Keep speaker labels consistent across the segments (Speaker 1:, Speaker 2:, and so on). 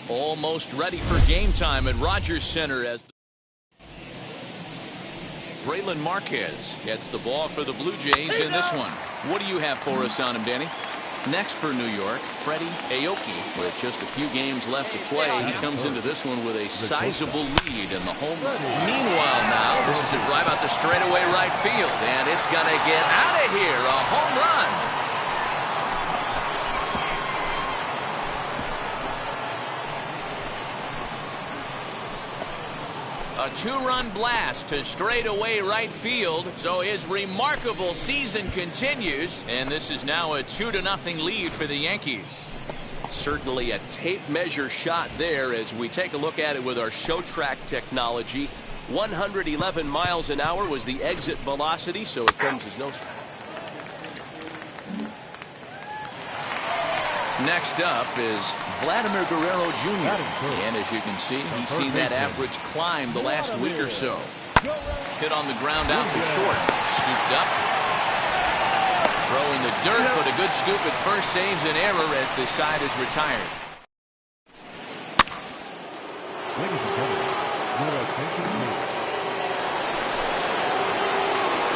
Speaker 1: Almost ready for game time at Rogers Center as Braylon Marquez gets the ball for the Blue Jays in this one. What do you have for us on him, Danny? Next for New York, Freddie Aoki. With just a few games left to play, he comes into this one with a sizable lead in the home run. Meanwhile now, this is a drive out to straightaway right field, and it's going to get out of here. A home run. A two-run blast to straightaway right field, so his remarkable season continues, and this is now a 2-0 lead for the Yankees. Certainly a tape measure shot there as we take a look at it with our show track technology. 111 miles an hour was the exit velocity, so it comes as no surprise. Next up is Vladimir Guerrero Jr. And as you can see, he's seen that average climb the last week or so. Hit on the ground out to short. Scooped up. Throwing the dirt, but a good scoop at first saves an error as the side is retired.
Speaker 2: Ladies and gentlemen, your attention please.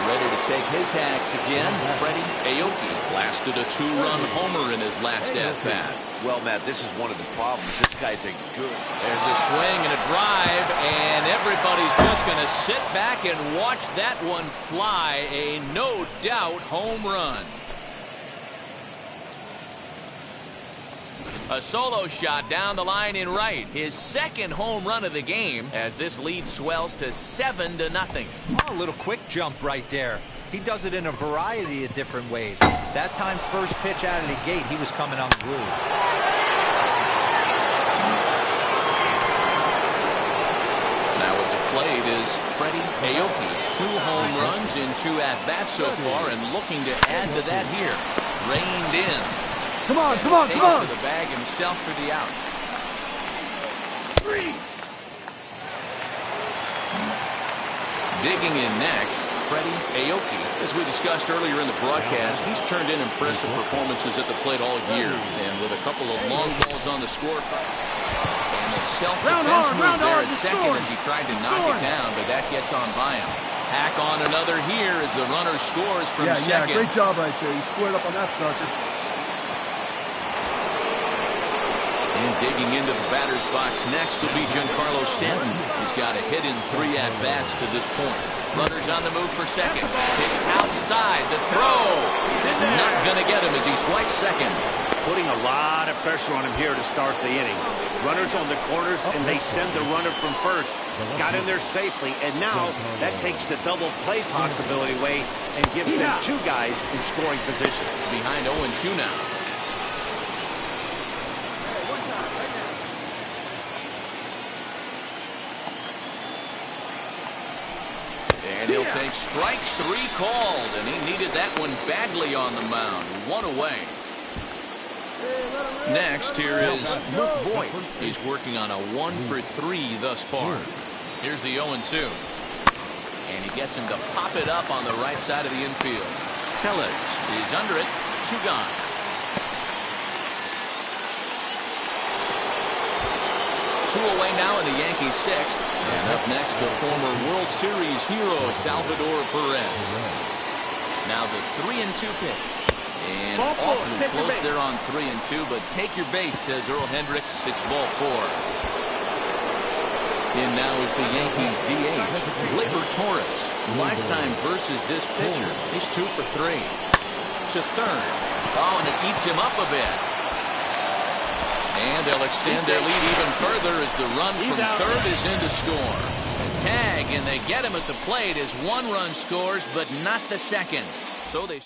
Speaker 1: Ready to take his hacks again. Freddie Aoki blasted a two-run homer in his last at-bat.
Speaker 3: Well, Matt, this is one of the problems. This guy's a good.
Speaker 1: There's a swing and a drive, and everybody's just going to sit back and watch that one fly. A no-doubt home run. A solo shot down the line in right. His second home run of the game as this lead swells to 7-0.
Speaker 4: Oh, a little quick jump right there. He does it in a variety of different ways. That time, first pitch out of the gate, he was coming unglued.
Speaker 1: Now at the plate is Freddie Aoki. 2 home runs in 2 at-bats so far, and looking to add to that here. Reined in.
Speaker 2: Come on, come on, come on.
Speaker 1: To the bag himself for the out.
Speaker 2: 3.
Speaker 1: Digging in next, Freddie Aoki. As we discussed earlier in the broadcast, he's turned in impressive performances at the plate all year. And with a couple of long balls on the score. And a self-defense move there at second as he tried to knock it down, but that gets on by him. Tack on another here as the runner scores from second.
Speaker 2: Yeah, great job right there. You squared up on that sucker.
Speaker 1: And digging into the batter's box next will be Giancarlo Stanton. He's got a hit in 3 at-bats to this point. Runners on the move for second. Pitch outside. The throw is not going to get him as he swipes second.
Speaker 3: Putting a lot of pressure on him here to start the inning. Runners on the corners, and they send the runner from first. Got in there safely, and now that takes the double play possibility away and gives them 2 guys in scoring position.
Speaker 1: Behind 0-2 now. And he'll take strike 3 called, and he needed that one badly on the mound. 1 away. Next, here is Luke Voigt. He's working on a 1-for-3 thus far. Here's the 0-2. And he gets him to pop it up on the right side of the infield. Tellez is under it. 2 gone. Two away now in the Yankees' 6th. And up next, the former World Series hero, Salvador Perez. Now the 3-2 pitch. And awfully close there on 3-2, but take your base, says Earl Hendricks. It's ball 4. In now is the Yankees' DH, Gleyber Torres. Lifetime versus this pitcher. He's 2 for 3. To third. Oh, and it eats him up a bit. And they'll extend their lead even further as the run from third is in to score. A tag, and they get him at the plate as 1 run scores, but not the second. So they...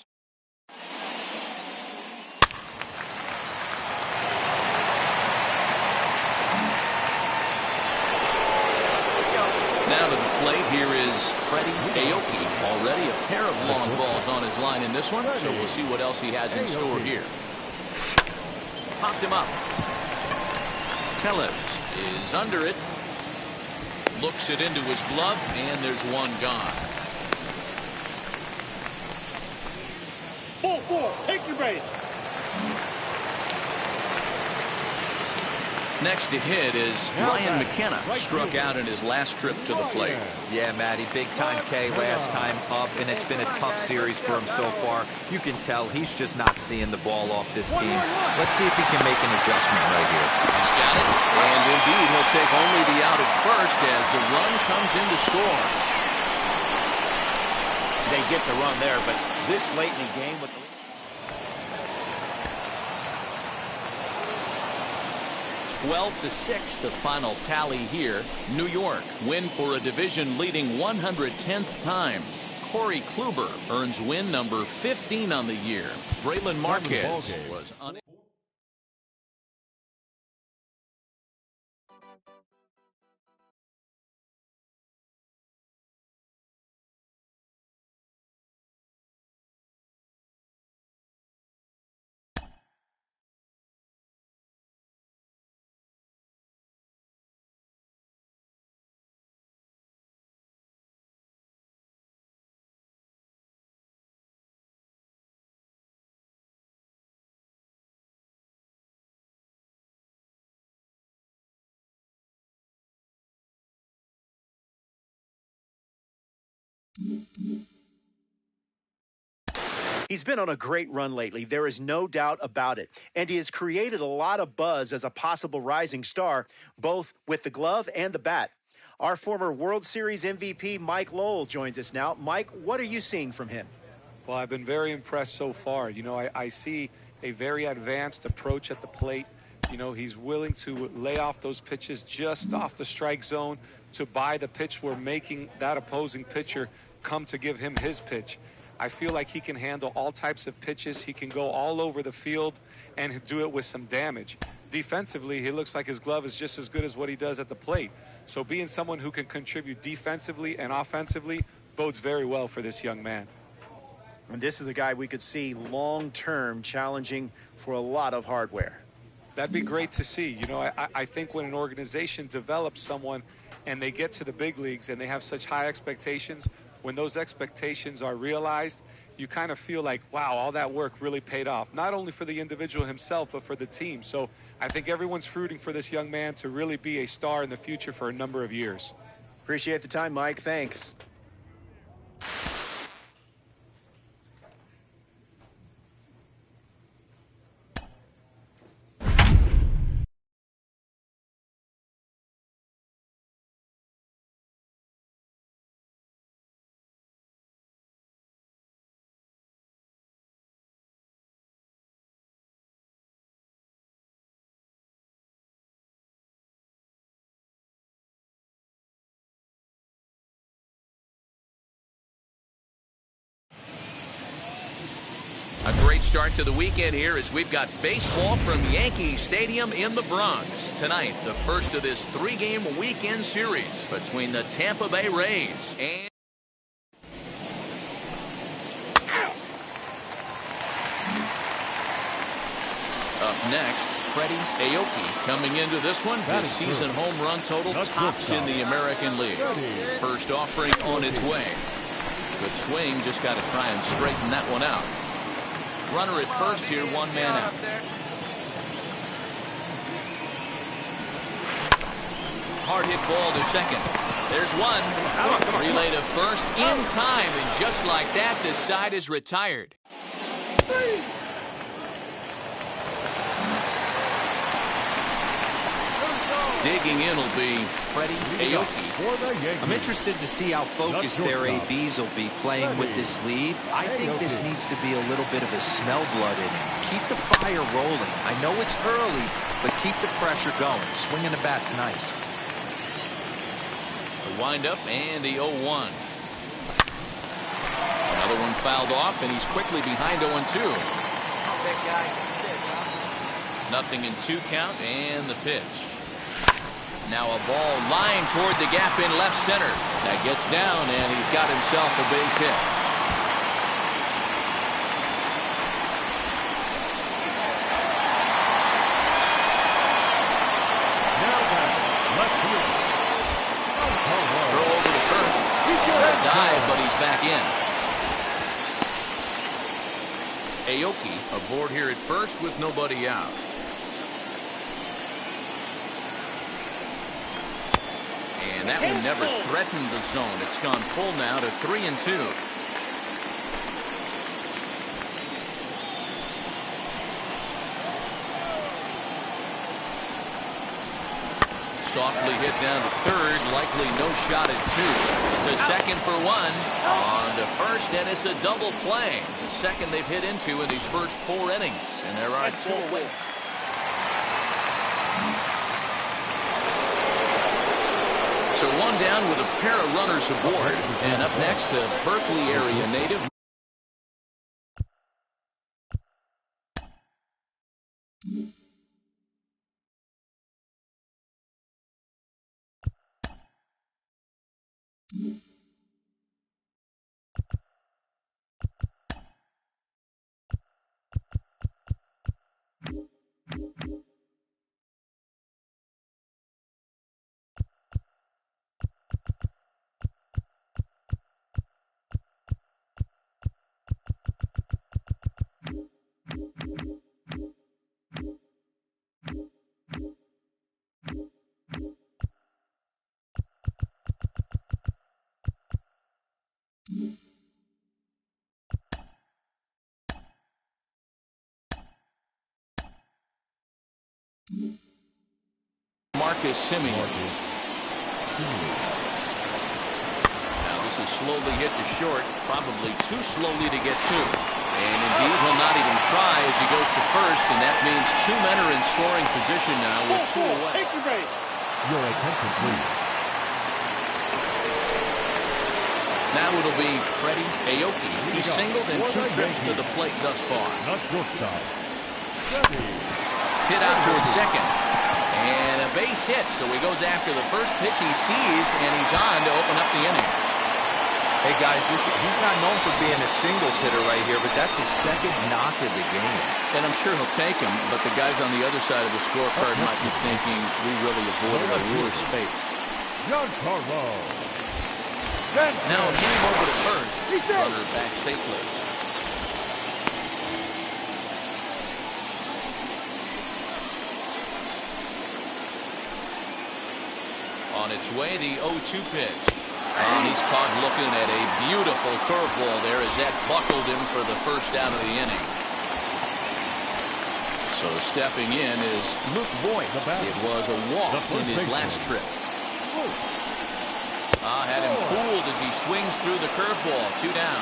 Speaker 1: Now to the plate, here is Freddie Aoki. Already a pair of long balls on his line in this one, so we'll see what else he has in store here. Popped him up. Tellez is under it. Looks it into his glove, and there's 1 gone.
Speaker 2: 4-4, take your base.
Speaker 1: Next to hit is Ryan McKenna, struck out in his last trip to the plate.
Speaker 4: Yeah, Matty, big time K last time up, and it's been a tough series for him so far. You can tell he's just not seeing the ball off this team. Let's see if he can make an adjustment right here.
Speaker 1: He's got it, and indeed he'll take only the out at first as the run comes in to score.
Speaker 3: They get the run there, but this late in the game with the
Speaker 1: 12-6, the final tally here. New York win for a division-leading 110th time. Corey Kluber earns win number 15 on the year. Braylon Marquez was unable.
Speaker 3: He's been on a great run lately. There is no doubt about it. And he has created a lot of buzz as a possible rising star, both with the glove and the bat. Our former World Series MVP, Mike Lowell, joins us now. Mike, what are you seeing from him?
Speaker 5: Well, I've been very impressed so far. You know, I see a very advanced approach at the plate. You know, he's willing to lay off those pitches just off the strike zone to buy the pitch where making that opposing pitcher come to give him his pitch. I feel like he can handle all types of pitches. He can go all over the field and do it with some damage. Defensively, he looks like his glove is just as good as what he does at the plate. So being someone who can contribute defensively and offensively bodes very well for this young man.
Speaker 3: And this is the guy we could see long-term challenging for a lot of hardware.
Speaker 5: That'd be great to see. You know, I think when an organization develops someone and they get to the big leagues and they have such high expectations, when those expectations are realized, you kind of feel like, wow, all that work really paid off, not only for the individual himself, but for the team. So I think everyone's rooting for this young man to really be a star in the future for a number of years.
Speaker 3: Appreciate the time, Mike. Thanks.
Speaker 1: A great start to the weekend here as we've got baseball from Yankee Stadium in the Bronx. Tonight, the first of this three-game weekend series between the Tampa Bay Rays and... Up next, Freddie Aoki coming into this one. His season home run total tops in the American League. First offering on its way. Good swing, just got to try and straighten that one out. Runner at first here, one man out. Hard hit ball to second. There's one. Relay to first in time, and just like that, the side is retired. Digging in will be Freddie Aoki.
Speaker 4: I'm interested to see how focused their ABs will be playing with this lead. I think this needs to be a little bit of a smell blood inning. Keep the fire rolling. I know it's early, but keep the pressure going. Swinging the bat's nice.
Speaker 1: The windup and the 0-1. Another one fouled off, and he's quickly behind 0-2. Nothing in 2 count, and the pitch. Now a ball lying toward the gap in left center. That gets down, and he's got himself a base hit. Throw over to first. Dive, but he's back in. Aoki aboard here at first with nobody out. And that one never threatened the zone. It's gone full now to 3-2. Softly hit down to third. Likely no shot at two. To second for one. On to first, and it's a double play. The second they've hit into in these first 4 innings. And there are 2 away. So one down with a pair of runners aboard. And up next, a Berkeley area native. Marcus Simeon. Now this is slowly hit to short, probably too slowly to get to. And indeed, he'll not even try as he goes to first, and that means 2 men are in scoring position now with 2 away.
Speaker 2: Your attention, please.
Speaker 1: Now it'll be Freddie Aoki. He's singled in 2 trips to the plate thus far.
Speaker 2: Not shortstop.
Speaker 1: Hit out towards second. And a base hit, so he goes after the first pitch he sees, and he's on to open up the inning.
Speaker 4: Hey, guys, he's not known for being a singles hitter right here, but that's his 2nd knock of the game.
Speaker 1: And I'm sure he'll take him, but the guys on the other side of the scorecard might be thinking, we really avoided a worse fate.
Speaker 2: Giancarlo.
Speaker 1: Now a move over to first. Runner back safely. On its way, the 0-2 pitch. And he's caught looking at a beautiful curveball there as that buckled him for the first out of the inning. So stepping in is Luke Voigt. It was a walk in his last trip. Had him fooled as he swings through the curveball. 2 down.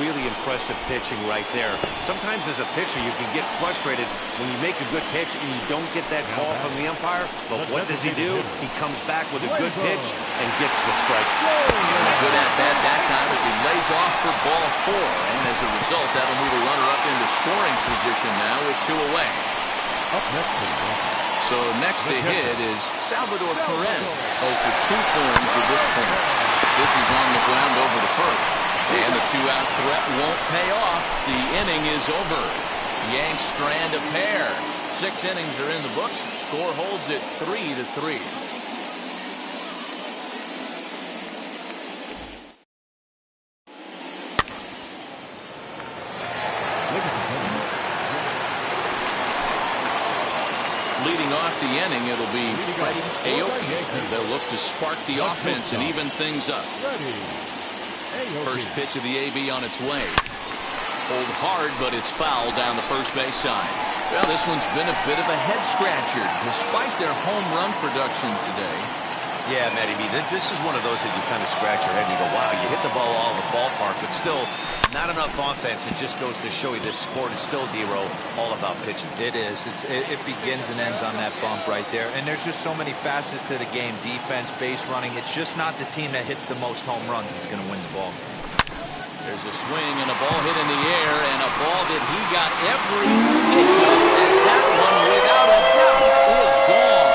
Speaker 3: Really impressive pitching right there. Sometimes as a pitcher you can get frustrated when you make a good pitch and you don't get that call from the umpire. But what does he do? He comes back with a good pitch and gets the strike.
Speaker 1: And a good at-bat that time as he lays off for ball 4. And as a result, that'll move a runner up into scoring position now with 2 away.
Speaker 2: Up next,
Speaker 1: so next to hit is Salvador Perez. 0 for 2 for him to this point. This is on the ground over to first. And the 2-out threat won't pay off. The inning is over. Yanks strand a pair. 6 innings are in the books. Score holds it 3-3. Leading off the inning, it'll be Freddie Aoki. They'll look to spark the offense and even things up. First pitch of the AB on its way. Hold hard, but it's foul down the first base side. Well, this one's been a bit of a head-scratcher, despite their home run production today.
Speaker 4: Yeah, Matty B, this is one of those that you kind of scratch your head and you go, wow, you hit the ball all over the ballpark, but still not enough offense. It just goes to show you this sport is still, D-Row, all about pitching.
Speaker 6: It is. It begins and ends on that bump right there. And there's just so many facets to the game. Defense, base running. It's just not the team that hits the most home runs is going to win the ball game.
Speaker 1: There's a swing and a ball hit in the air, and a ball that he got every stitch of as that one, without a doubt, is gone.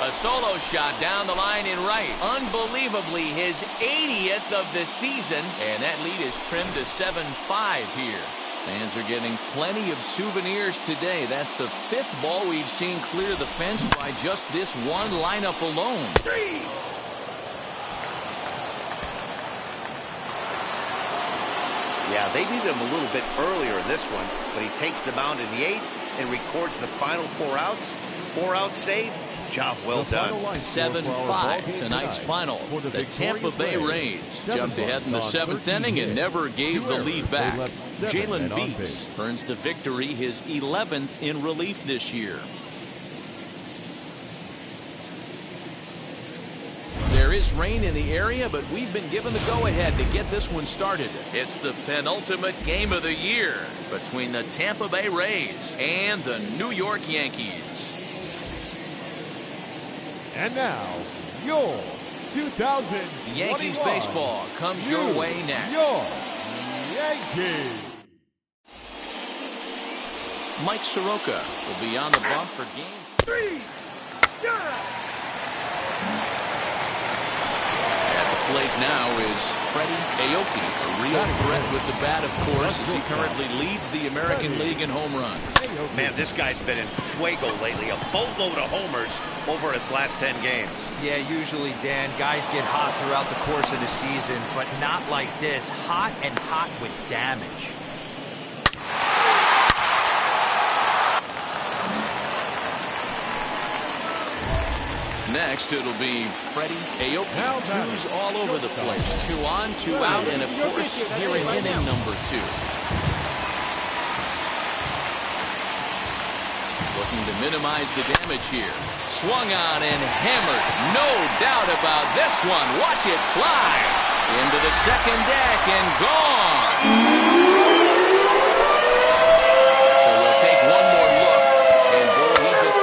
Speaker 1: A solo shot down the line in right. Unbelievably, his 80th of the season, and that lead is trimmed to 7-5 here. Fans are getting plenty of souvenirs today. That's the 5th ball we've seen clear the fence by just this one lineup alone. Yeah,
Speaker 3: they needed him a little bit earlier in this one, but he takes the mound in the 8th and records the final 4 outs. 4-out save. Job well done.
Speaker 1: 7-5 tonight's final. The Tampa Bay Rays jumped ahead in the 7th inning and never gave the lead back. Jalen Beeks earns the victory, his 11th in relief this year. There is rain in the area, but we've been given the go-ahead to get this one started. It's the penultimate game of the year between the Tampa Bay Rays and the New York Yankees.
Speaker 2: And now, your 2000
Speaker 1: Yankees baseball comes your way next.
Speaker 2: York Yankees.
Speaker 1: Mike Soroka will be on the bump for game 3. Plate now is Freddie Aoki, a real threat with the bat, of course, as he currently leads the American League in home runs.
Speaker 3: Man, this guy's been in fuego lately. A boatload of homers over his last 10 games.
Speaker 6: Yeah, usually, Dan, guys get hot throughout the course of the season, but not like this. Hot and hot with damage.
Speaker 1: Next, it'll be Freddie Aoki. Twos all over the place. 2 on, 2 out, and of course, here in inning number 2. Looking to minimize the damage here. Swung on and hammered. No doubt about this one. Watch it fly. Into the second deck and gone. So we'll take one more look. And boy, he just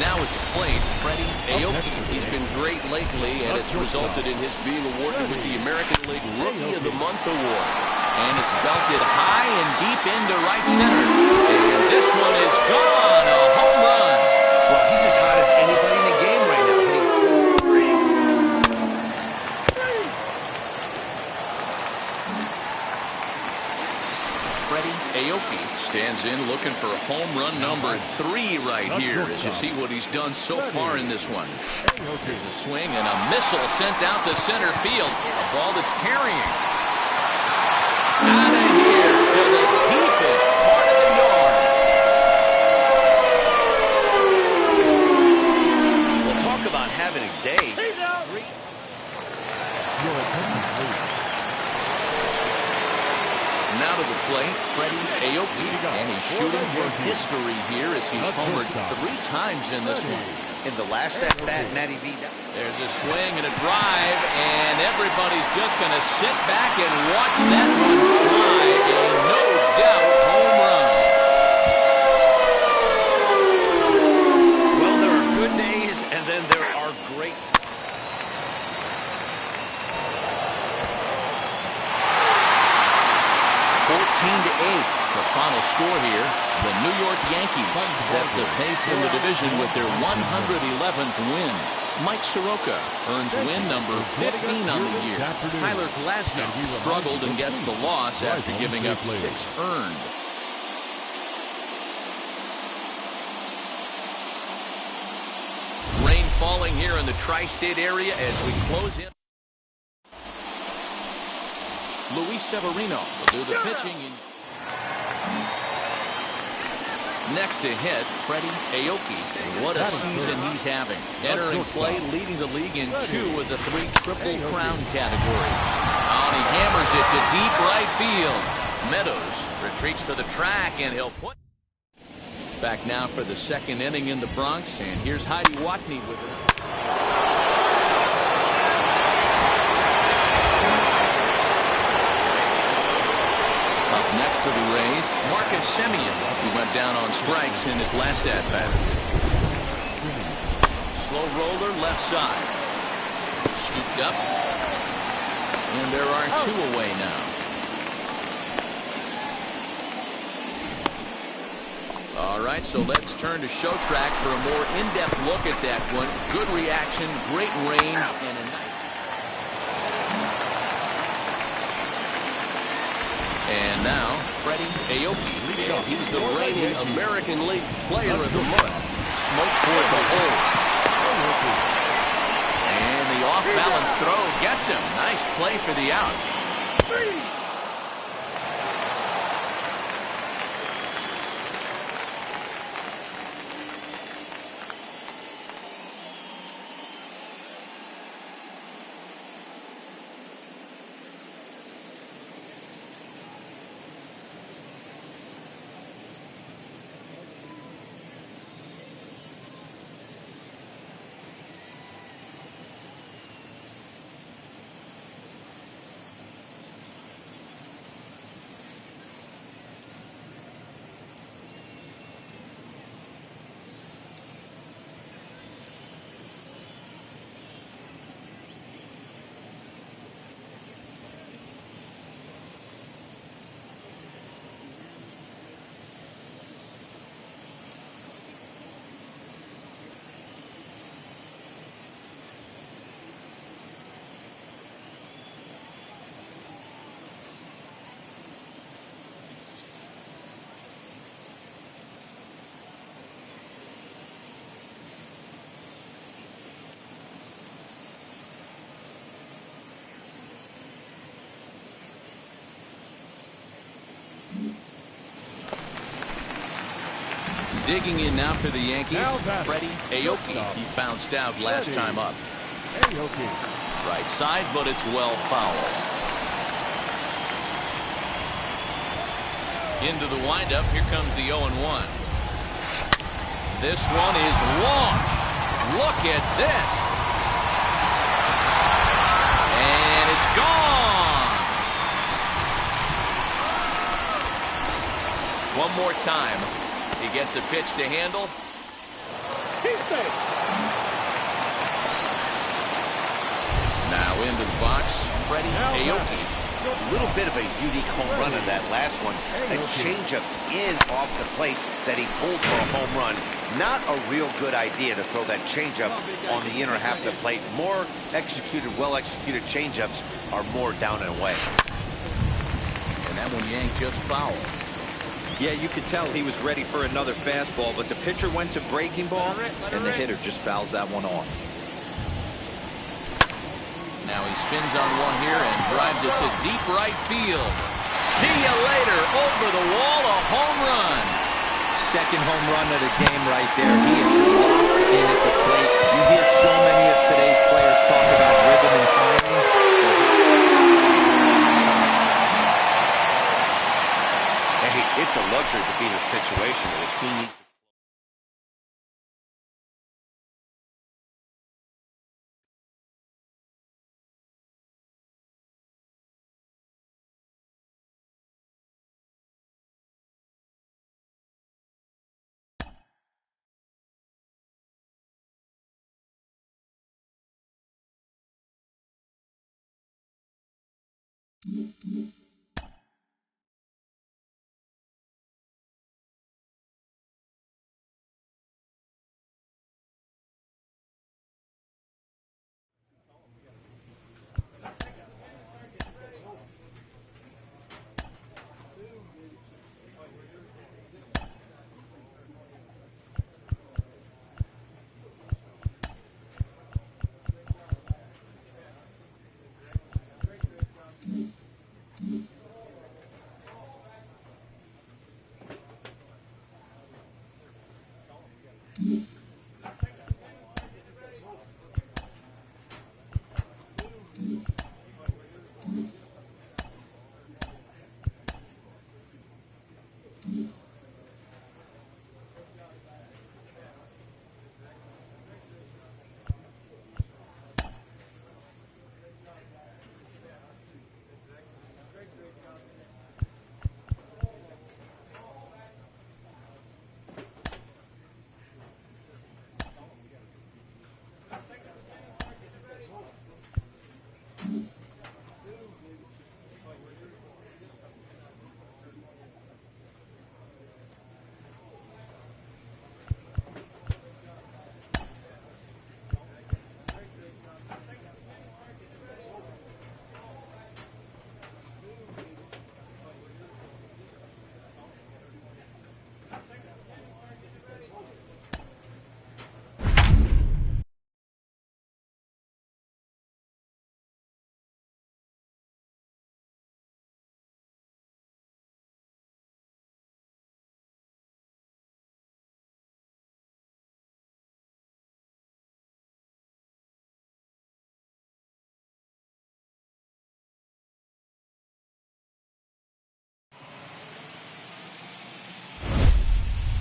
Speaker 1: now at the plate, Freddie Aoki. He's been great lately, and it's resulted in his being awarded with the American League Rookie of the Month award. And it's belted high and deep into right center. And this one is gone, a home run.
Speaker 3: Well, he's as hot as anybody in the game right now.
Speaker 1: Freddie Aoki stands in looking for home run number 3 right here as you see what he's done so far in this one. There's a swing and a missile sent out to center field. A ball that's tarrying. Out of here to the deepest part of the yard.
Speaker 3: We'll talk about having a day.
Speaker 1: Now to the plate, Freddie Aoki, and he's shooting for history here as he's homered 3 times in this one.
Speaker 3: In the last at-bat, Matty V.
Speaker 1: There's a swing and a drive, and everybody's just going to sit back and watch that one fly. A no-doubt home run.
Speaker 3: Well, there are good days, and then there are great.
Speaker 1: 14-8, the final score here. The New York Yankees set the pace in the division with their 111th win. Mike Soroka earns win number 15 on the year. Tyler Glasnow struggled and gets the loss after giving up 6 earned. Rain falling here in the tri-state area as we close in. Luis Severino will do the pitching. Next to hit, Freddie Aoki. What a season he's having. Entering play, leading the league in 2 of the 3 Triple Crown categories. Oh, and he hammers it to deep right field. Meadows retreats to the track, and he'll put... Back now for the 2nd inning in the Bronx, and here's Heidi Watney with it. Next for the Rays, Marcus Semien, who went down on strikes in his last at-bat. Slow roller left side. Scooped up. And there are 2 away now. All right, so let's turn to show track for a more in-depth look at that one. Good reaction, great range, and a nice... And now, Freddie Aoki. He's the reigning American League Player of the Month. Smoke toward the hole. And the off-balance throw gets him. Nice play for the out. Digging in now for the Yankees,
Speaker 2: Now batting.
Speaker 1: Freddie Aoki. He bounced out last
Speaker 2: Freddie.
Speaker 1: time up.
Speaker 2: Aoki.
Speaker 1: Right side, but it's well foul. Into the windup. Here comes the 0-1. This one is launched. Look at this. And it's gone. One more time. He gets a pitch to handle. Now into the box, Freddie Aoki.
Speaker 3: A little bit of a unique home run on that last one. A changeup in off the plate that he pulled for a home run. Not a real good idea to throw that changeup on the inner half of the plate. More executed, well-executed changeups are more down and away.
Speaker 1: And that one yanked just foul.
Speaker 4: Yeah, you could tell he was ready for another fastball, but the pitcher went to breaking ball, and the hitter just fouls that one off.
Speaker 1: Now he spins on one here and drives it to deep right field. See you later. Over the wall, a home run.
Speaker 4: Second home run of the game right there. He is locked in at the plate. You hear so many of today's players talk about rhythm and timing.
Speaker 3: Hey, it's a luxury to be in a situation where the team needs to.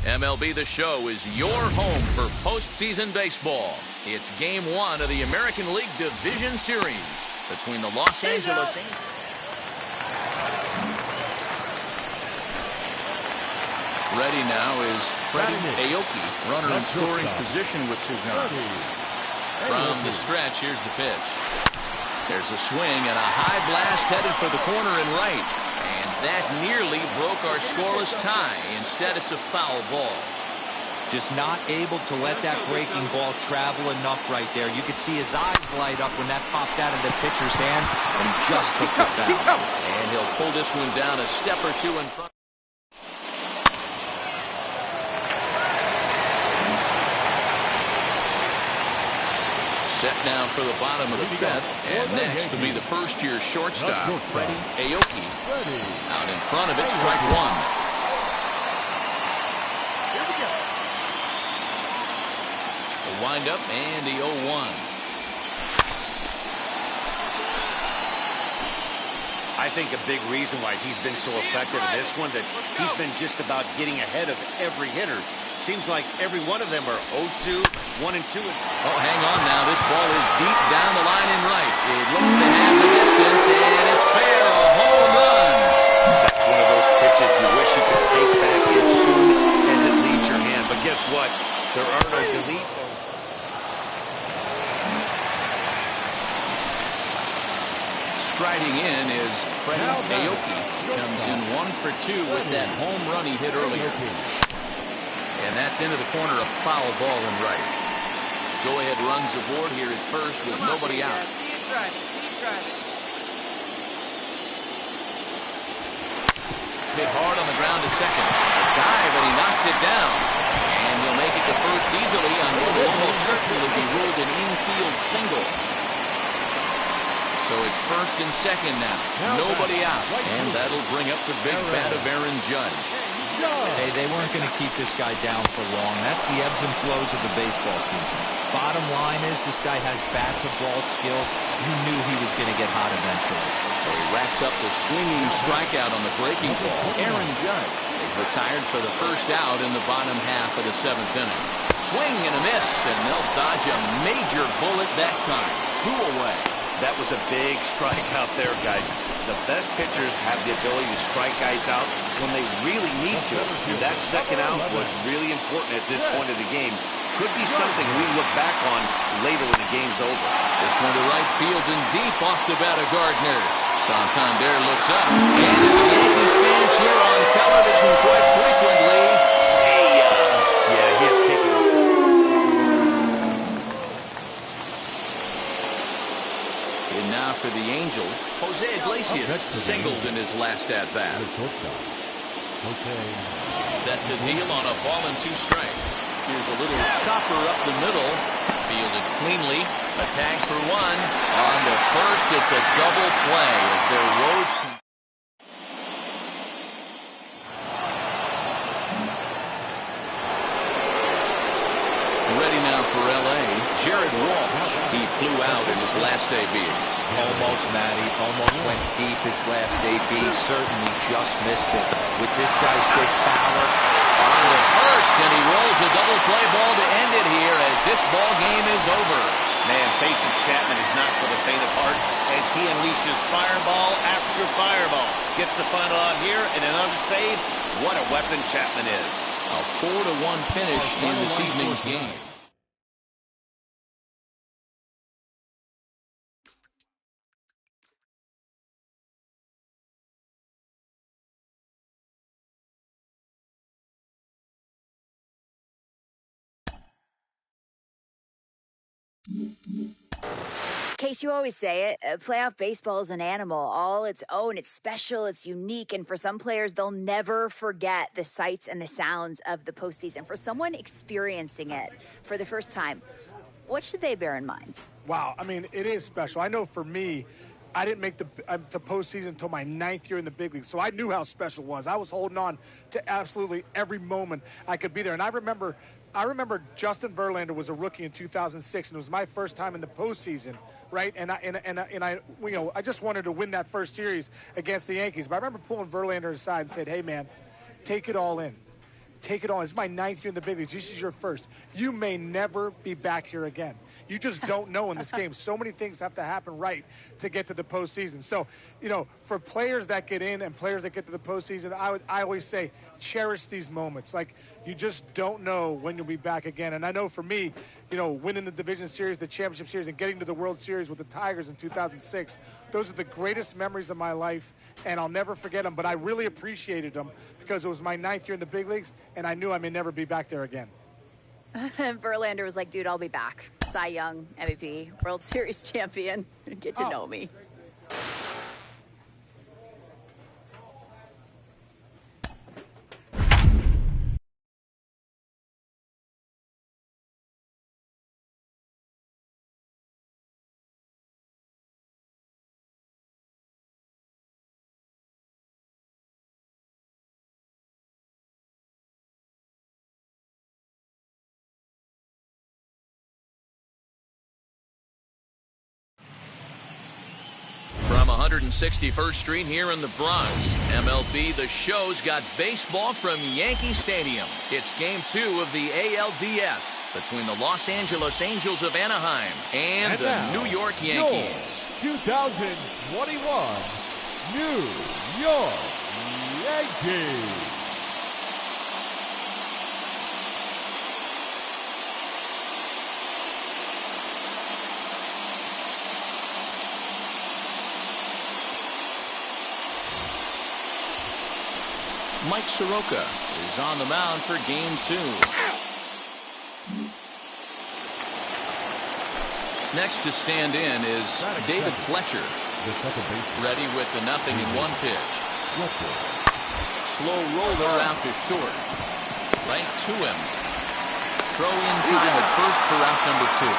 Speaker 1: MLB The Show is your home for postseason baseball. It's Game 1 of the American League Division Series between the Los Angeles Angels. Ready now is Freddie Aoki, runner in scoring position with Sugan. From the stretch, here's the pitch. There's a swing and a high blast headed for the corner and right. And that nearly broke our scoreless tie. Instead, it's a foul ball.
Speaker 4: Just not able to let that breaking ball travel enough right there. You could see his eyes light up when that popped out of the pitcher's hands, and he just took the foul.
Speaker 1: And he'll pull this one down a step or two in front. Set now for the bottom of the fifth, and next to be the first-year shortstop, Freddie Aoki. Out in front of it, strike one. The windup and the 0-1.
Speaker 3: I think a big reason why he's been so effective in this one, that he's been just about getting ahead of every hitter. Seems like every one of them are 0-2, 1-2.
Speaker 1: Oh, hang on now. This ball is deep down the line in right. It looks to have the distance, and it's fair. A home run.
Speaker 3: That's one of those pitches you wish you could take back as soon as it leaves your hand. But guess what? There are no delete.
Speaker 1: Striding in is Freddie Aoki. Comes in 1 for 2 with that home run he hit earlier. And that's into the corner, a foul ball in right. Go-ahead runs aboard here at first with nobody out. Hit hard on the ground to second. A dive, and he knocks it down. And he'll make it to first easily on what will almost certainly be ruled an infield single. So it's first and second now. Nobody out. And that'll bring up the big bat of Aaron Judge.
Speaker 6: Hey, they weren't going to keep this guy down for long. That's the ebbs and flows of the baseball season. Bottom line is this guy has bat-to-ball skills. You knew he was going to get hot eventually.
Speaker 1: So he racks up the swinging strikeout on the breaking ball. Aaron Judge is retired for the first out in the bottom half of the 7th inning. Swing and a miss, and they'll dodge a major bullet that time. 2 away.
Speaker 3: That was a big strikeout there, guys. The best pitchers have the ability to strike guys out when they really need to. And that second out was really important at this point of the game. Could be something we look back on later when the game's over.
Speaker 1: This one to right field and deep off the bat of Gardner. Santander looks up. And as Yankees fans here on television quite frequently, see ya!
Speaker 3: Yeah, he is kicking himself.
Speaker 1: And now for the Angels, Jose Iglesias singled in his last at-bat. Set to deal on a ball and 2 strikes. Here's a little chopper up the middle. Fielded cleanly. A tag for 1. On to first, it's a double play as their Rose. Ready now for L.A. Jared Walsh. He flew out in his last debut.
Speaker 6: Almost, Matty. Almost went deep his last debut. Certainly just missed it. With this guy's big power.
Speaker 1: On to first, and he rolls a double play ball to end it here as this ball game is over.
Speaker 3: Man, facing Chapman is not for the faint of heart as he unleashes fireball after fireball. Gets the final out here and another save. What a weapon Chapman is.
Speaker 1: A 4-1 finish in this evening's game.
Speaker 7: Case, you always say it, playoff baseball is an animal, all its own. It's special, it's unique, and for some players, they'll never forget the sights and the sounds of the postseason. For someone experiencing it for the first time, what should they bear in mind?
Speaker 8: Wow, I mean, it is special. I know for me, I didn't make the postseason until my 9th year in the big league, so I knew how special it was. I was holding on to absolutely every moment I could be there. And I remember Justin Verlander was a rookie in 2006, and it was my first time in the postseason, right? And I just wanted to win that first series against the Yankees. But I remember pulling Verlander aside and said, "Hey, man, take it all in. Take it all. It's my 9th year in the big leagues. This is your first. You may never be back here again. You just don't know in this game. So many things have to happen right to get to the postseason." So, for players that get in and players that get to the postseason, I always say cherish these moments. Like, you just don't know when you'll be back again. And I know for me, winning the division series, the championship series, and getting to the World Series with the Tigers in 2006, those are the greatest memories of my life, and I'll never forget them. But I really appreciated them because it was my 9th year in the big leagues, and I knew I may never be back there again.
Speaker 7: Verlander was like, "Dude, I'll be back. Cy Young, MVP, World Series champion. Get to know me."
Speaker 1: 161st Street here in the Bronx. MLB The Show's got baseball from Yankee Stadium. It's Game 2 of the ALDS between the Los Angeles Angels of Anaheim and the
Speaker 2: now,
Speaker 1: New York Yankees.
Speaker 2: 2021 New York Yankees.
Speaker 1: Mike Soroka is on the mound for Game 2. Next to stand in is David Fletcher. Ready with the 0-1 pitch. Slow roller out to short. Right to him. Throw in time at first for out number 2.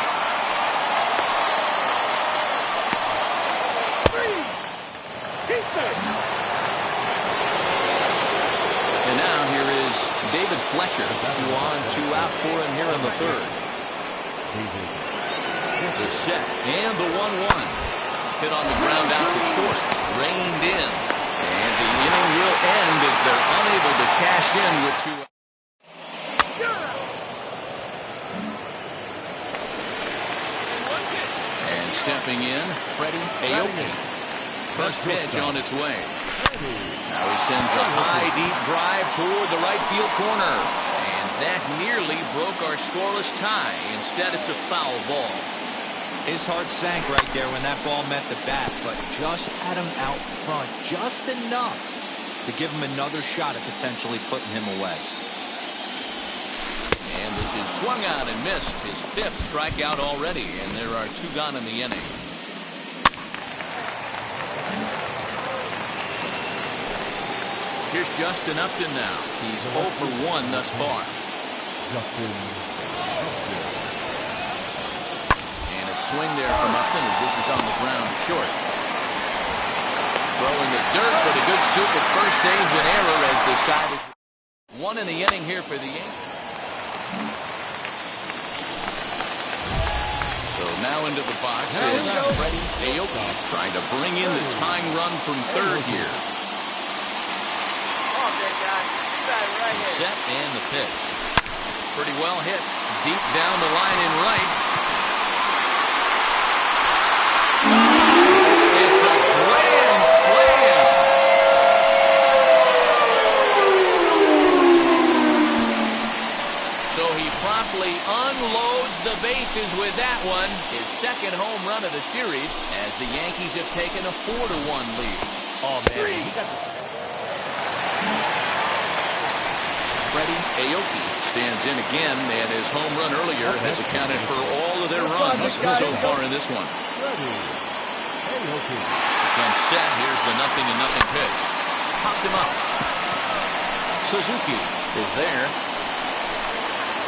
Speaker 1: And now here is David Fletcher. 2 on, 2 out for him here in the 3rd. The set and the 1-1. Hit on the ground out to short. Reined in. And the inning will end as they're unable to cash in with 2. And stepping in, Freddie Aoki. First pitch on its way. Now he sends a high, deep drive toward the right field corner. And that nearly broke our scoreless tie. Instead, it's a foul ball.
Speaker 4: His heart sank right there when that ball met the bat, but just had him out front just enough to give him another shot at potentially putting him away.
Speaker 1: And this is swung on and missed. His 5th strikeout already, and there are 2 gone in the inning. Here's Justin Upton now. He's 0 for 1 thus far. And a swing there from Upton as this is on the ground short. Throwing the dirt, but a good scoop at first saves an error as the side is 1 in the inning here for the Yankees. So now into the box is Freddie Aoki trying to bring in the tying run from 3rd here. Set and the pitch. Pretty well hit. Deep down the line in right. It's a grand slam. So he promptly unloads the bases with that one. His 2nd home run of the series as the Yankees have taken a 4-1 lead.
Speaker 3: Oh, man. He got the...
Speaker 1: Freddie Aoki stands in again, and his home run earlier has accounted for all of their runs so far in this one. Becomes set. Here's the 0-0 pitch. Popped him up. Suzuki is there.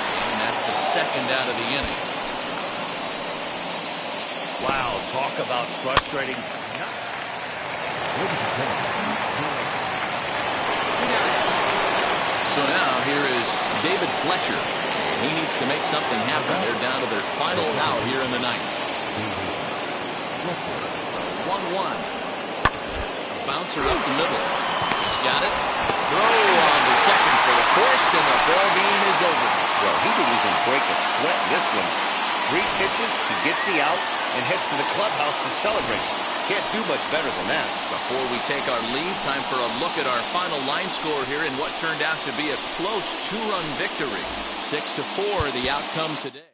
Speaker 1: And that's the 2nd out of the inning.
Speaker 3: Wow, talk about frustrating.
Speaker 1: So now here is David Fletcher. He needs to make something happen. They're down to their final out here in the 9th. 1-1. A bouncer up the middle. He's got it. Throw on the 2nd for the force, and the ball game is over.
Speaker 3: Well, he didn't even break a sweat in this one. 3 pitches, he gets the out, and heads to the clubhouse to celebrate. Can't do much better than that.
Speaker 1: Before we take our leave, time for a look at our final line score here in what turned out to be a close 2-run victory. 6-4, the outcome today.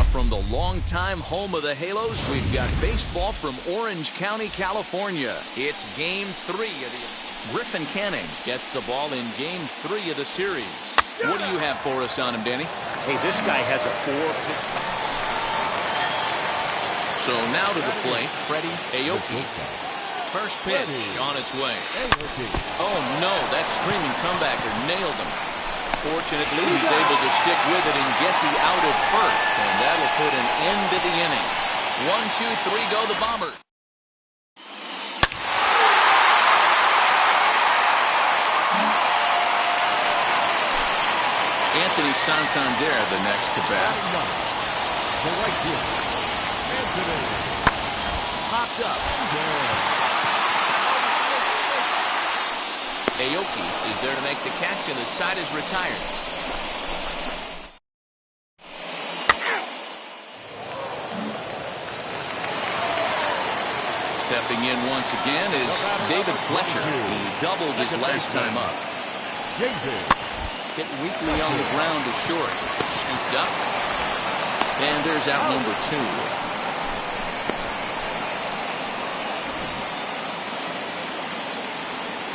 Speaker 1: from the longtime home of the Halos, we've got baseball from Orange County, California. It's Game 3 of the... Griffin Canning gets the ball in Game 3 of the series. What do you have for us on him, Danny?
Speaker 3: Hey, this guy has a 4-pitch.
Speaker 1: So now to the plate, Freddie Aoki. First pitch on its way. Oh, no, that screaming comebacker nailed him. Fortunately, he's able to stick with it and get the out at first, and that'll put an end to the inning. 1, 2, 3, go the Bombers. Anthony Santander, the next to bat.
Speaker 2: The right fielder, Anthony.
Speaker 1: Popped up. Aoki is there to make the catch, and the side is retired. Stepping in once again is David Fletcher. He doubled his last time up. Hit weakly on the ground to short. Scooped up. And there's out number 2.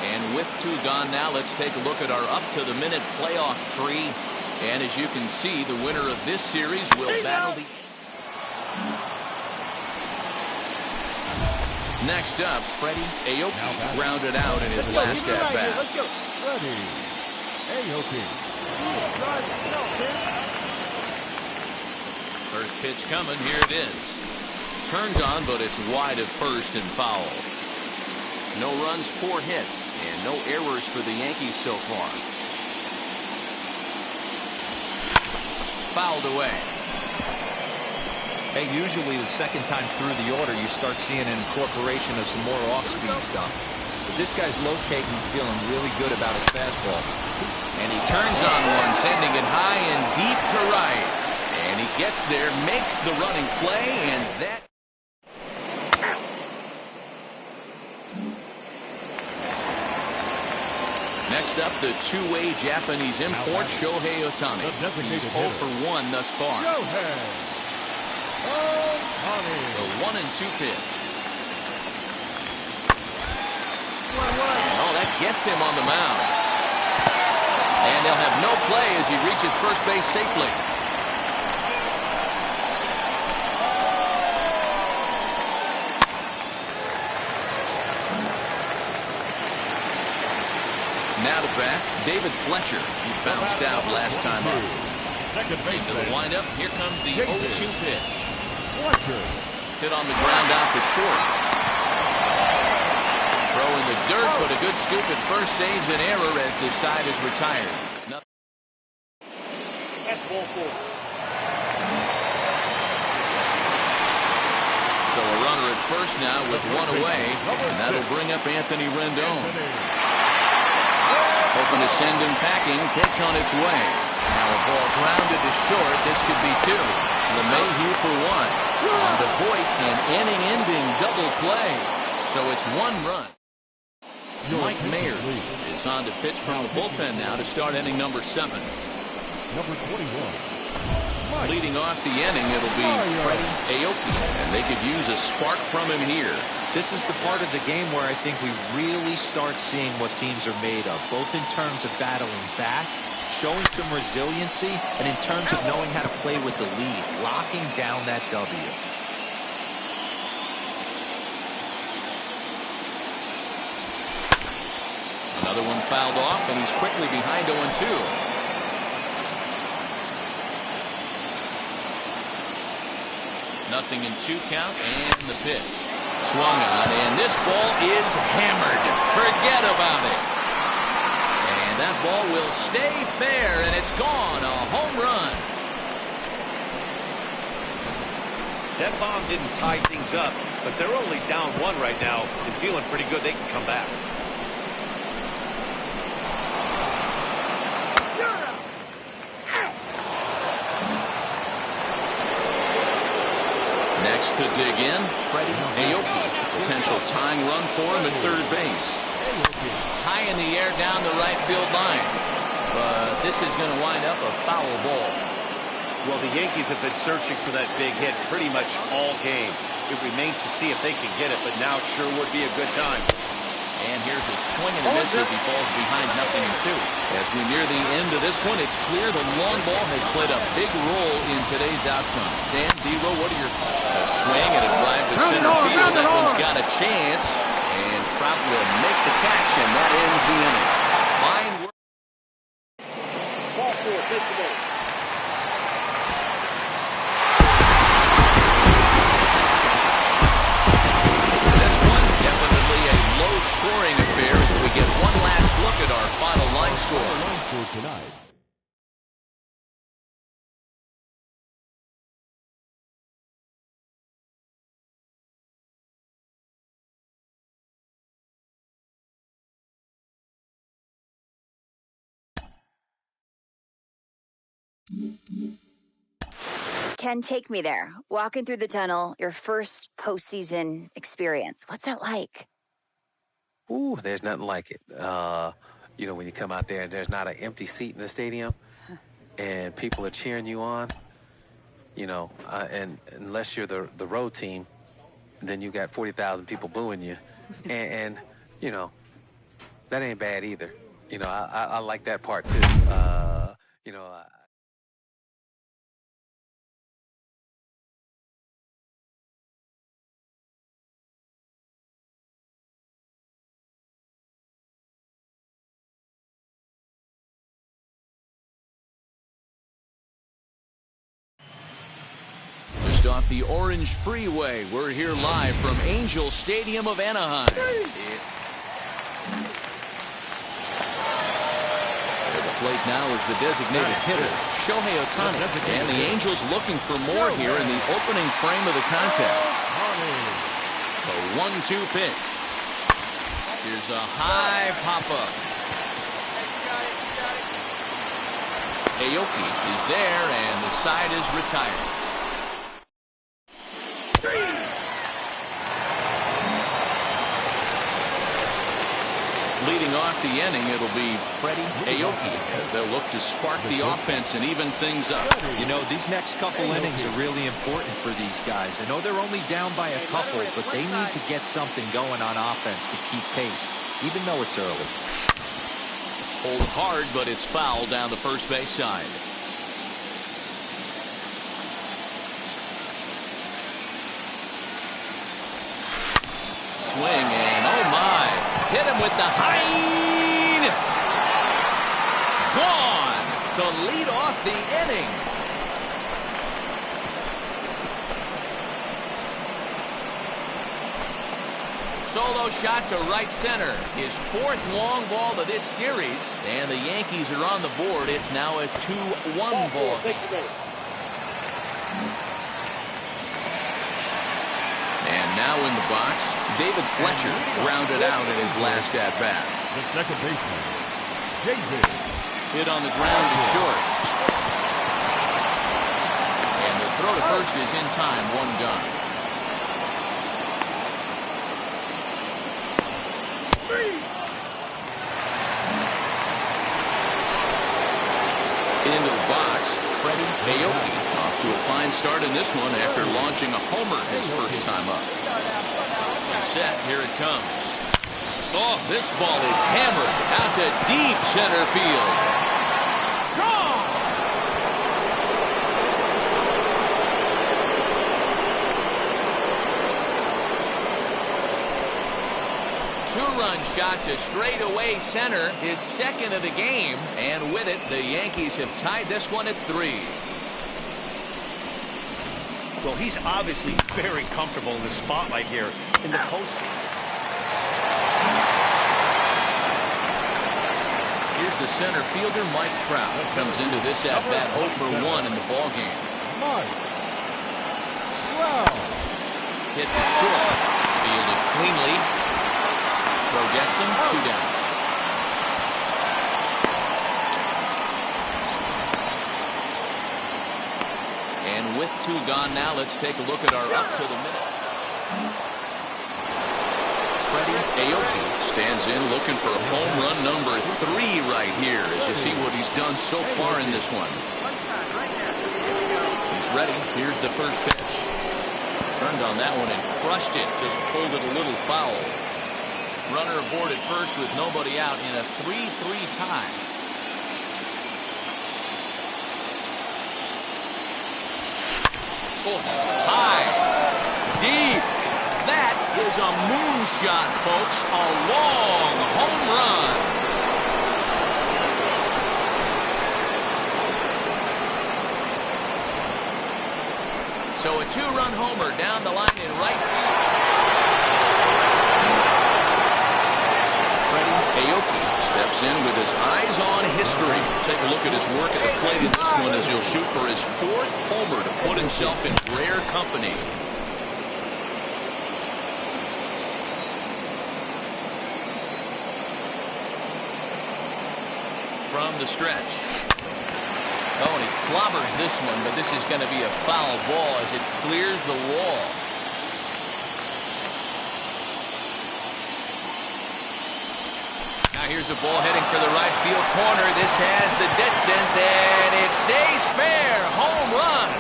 Speaker 1: And with 2 gone now, let's take a look at our up-to-the-minute playoff tree. And as you can see, the winner of this series will battle the... Next up, Freddie Aoki grounded out in his last at-bat.
Speaker 2: Freddie Aoki.
Speaker 1: First pitch coming, here it is. Turned on, but it's wide at first and foul. No runs, 4 hits, and no errors for the Yankees so far. Fouled away.
Speaker 6: Hey, usually the second time through the order, you start seeing an incorporation of some more off-speed stuff. But this guy's locating, feeling really good about his fastball.
Speaker 1: And he turns on one, sending it high and deep to right. And he gets there, makes the running play, and that... Next up, the two-way Japanese import, Shohei Ohtani. He's 0 for 1 thus far. The 1-2 pitch. Oh, that gets him on the mound. And they'll have no play as he reaches first base safely. Now to bat, David Fletcher. He bounced out last time up. Into the windup, here comes the 0-2 pitch. Hit on the ground out to short. Throw in the dirt, but a good scoop at first saves an error as the side is retired.
Speaker 3: That's ball 4.
Speaker 1: So a runner at first now with 1 away, and that'll bring up Anthony Rendon. Hoping to send him packing, pitch on its way. Now a ball grounded to short, this could be 2. LeMahieu for 1. On to Voit, an inning-ending double play. So it's 1 run. Mike Mayers is on to pitch from the bullpen now to start inning number 7.
Speaker 2: Number 21.
Speaker 1: Leading off the inning, it'll be Freddie Aoki, and they could use a spark from him here.
Speaker 4: This is the part of the game where I think we really start seeing what teams are made of, both in terms of battling back, showing some resiliency, and in terms of knowing how to play with the lead, locking down that W.
Speaker 1: Another one fouled off, and he's quickly behind 0-2. Nothing in 2 count, and the pitch. Swung on, and this ball is hammered. Forget about it. And that ball will stay fair, and it's gone. A home run.
Speaker 3: That bomb didn't tie things up, but they're only down 1 right now and feeling pretty good they can come back.
Speaker 1: Next to dig in, Freddie Aoki. Potential tying run for him at third base. High in the air down the right field line. But this is going to wind up a foul ball.
Speaker 3: Well, the Yankees have been searching for that big hit pretty much all game. It remains to see if they can get it, but now it sure would be a good time.
Speaker 1: And here's a swing and a miss as he falls behind 0-2. As we near the end of this one, it's clear the long ball has played a big role in today's outcome. Dan, D-Row, what are your thoughts? A swing and a drive to center field. That one's got a chance. And Trout will make the catch, and that ends the inning. Fine work. Scoring affair as we get one last look at our final line score.
Speaker 2: Tonight.
Speaker 7: Ken, take me there. Walking through the tunnel, your first postseason experience. What's that like?
Speaker 9: Ooh, there's nothing like it. You know, when you come out there and there's not an empty seat in the stadium and people are cheering you on, you know, and unless you're the road team, then you got 40,000 people booing you. and, you know, that ain't bad either. You know, I like that part too. You know,
Speaker 1: Off the Orange Freeway. We're here live from Angel Stadium of Anaheim. At the plate now is the designated hitter, Shohei Ohtani. And the Angels looking for more here in the opening frame of the contest. The 1-2 pitch. Here's a high pop-up. Aoki is there, and the side is retired. Leading off the inning, it'll be Freddie Aoki. They'll look to spark the offense and even things up.
Speaker 4: You know, these next couple innings are really important for these guys. I know they're only down by a couple, but they need to get something going on offense to keep pace, even though it's early.
Speaker 1: Hold hard, but it's foul down the first base side. Swing, and oh my, hit him with the high. Gone to lead off the inning. Solo shot to right center. His fourth long ball of this series, and the Yankees are on the board. It's now a 2-1 ball game. And now in the box, David Fletcher grounded out in his last at-bat.
Speaker 2: The second baseman, JJ.
Speaker 1: Hit on the ground to short. And the throw to first is in time, one gone. Into the box, Freddie Aoki off to a fine start in this one after launching a homer his first time up. Set, here it comes. Oh, this ball is hammered out to deep center field. Gone! Two-run shot to straightaway center, his second of the game. And with it, the Yankees have tied this one at 3.
Speaker 3: Well, he's obviously very comfortable in the spotlight here in the postseason.
Speaker 1: Here's the center fielder, Mike Trout. Comes into this at-bat 0 for 1 in the ballgame.
Speaker 2: Mike Trout.
Speaker 1: Hit to short. Fielded cleanly. Throw gets him, 2 down. And with 2 gone now, let's take a look at our up to the minute. Freddie Aoki stands in looking for home run number 3 right here as you see what he's done so far in this one. ready. Here's the first pitch. Turned on that one and crushed it. Just pulled it a little foul. Runner aboard at first with nobody out in a 3-3 tie. Oh, high, deep. That is a moonshot, folks. A long home run. So a two-run homer down the line in right field. Freddie Aoki steps in with his eyes on history. Take a look at his work at the plate in this one as he'll shoot for his fourth homer to put himself in rare company. From the stretch. Oh, and he clobbers this one, but this is going to be a foul ball as it clears the wall. Now here's a ball heading for the right field corner. This has the distance, and it stays fair. Home run.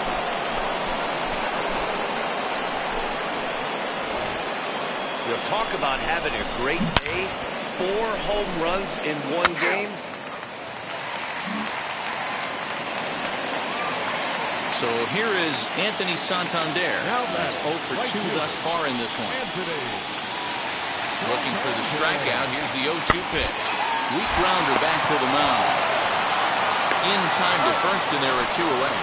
Speaker 3: We'll talk about having a great day. 4 home runs in one game.
Speaker 1: So here is Anthony Santander. That's 0 for 2 thus far in this one. Looking for the strikeout. Here's the 0-2 pitch. Weak grounder back to the mound. In time to first, and there are 2 away.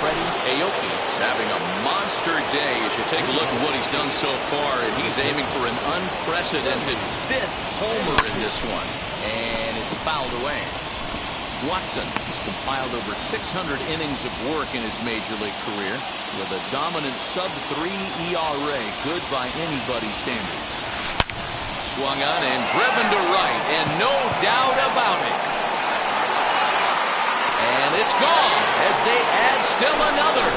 Speaker 1: Freddie Aoki is having a monster day as you take a look at what he's done so far, and he's aiming for an unprecedented 5th homer in this one, and it's fouled away. Watson has compiled over 600 innings of work in his major league career with a dominant sub-3 ERA, good by anybody's standards. Swung on and driven to right, and no doubt about it. And it's gone as they add still another.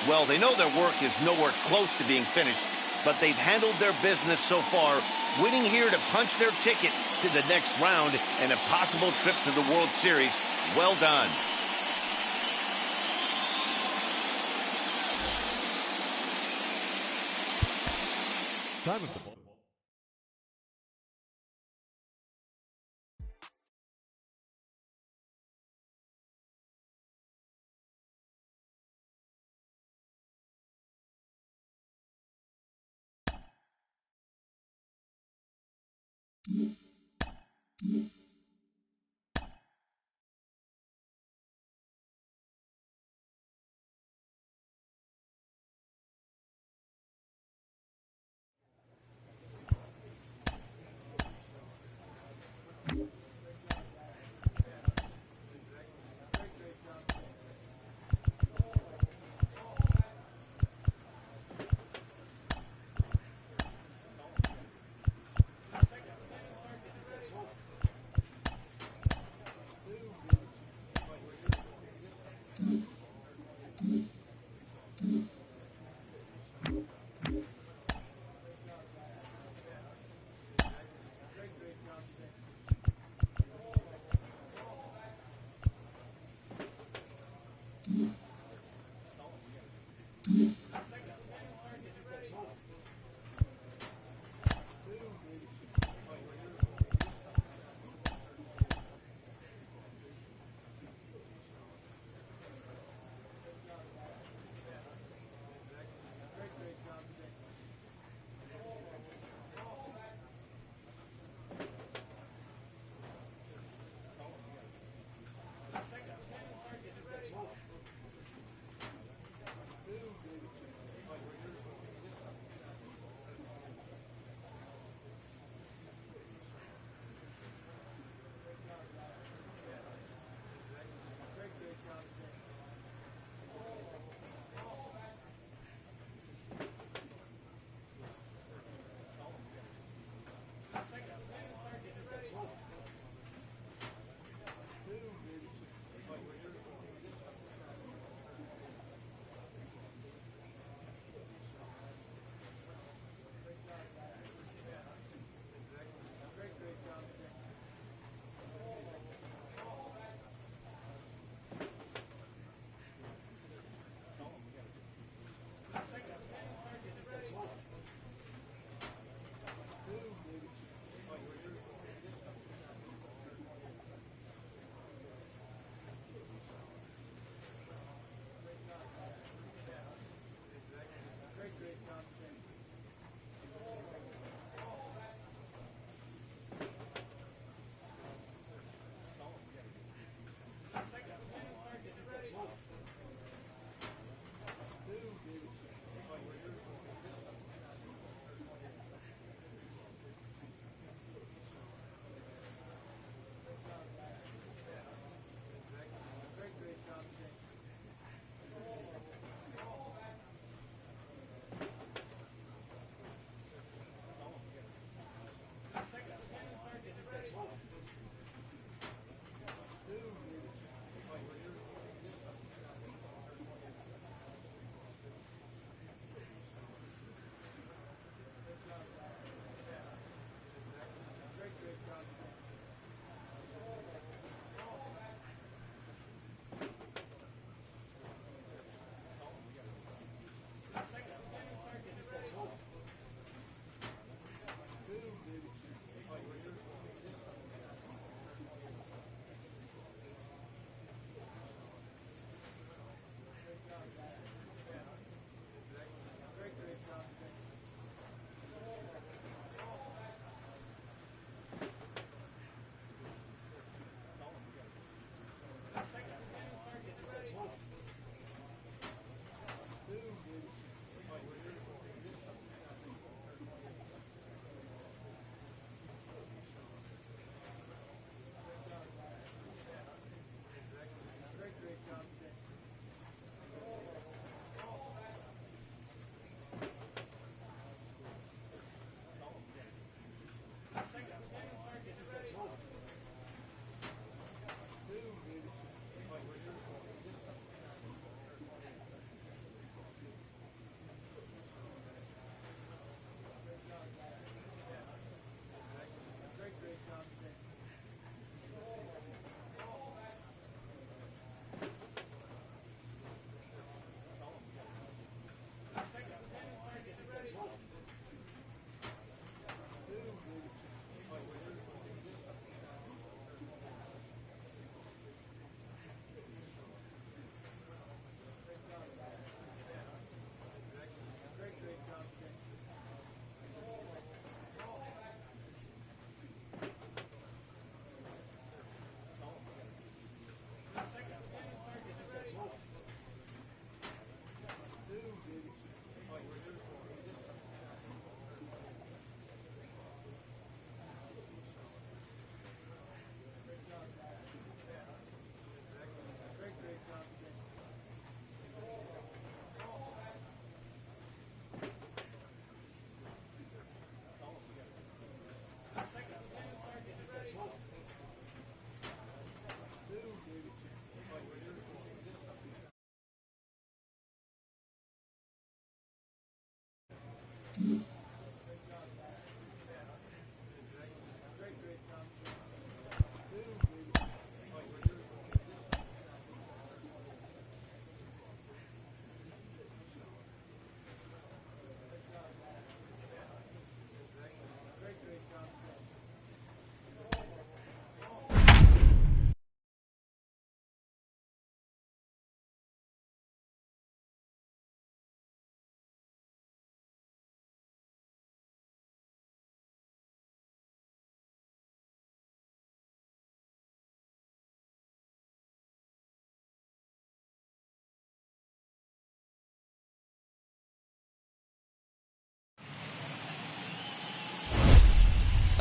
Speaker 3: Well, they know their work is nowhere close to being finished, but they've handled their business so far, winning here to punch their ticket to the next round and a possible trip to the World Series. Well done.
Speaker 2: Time of the ball.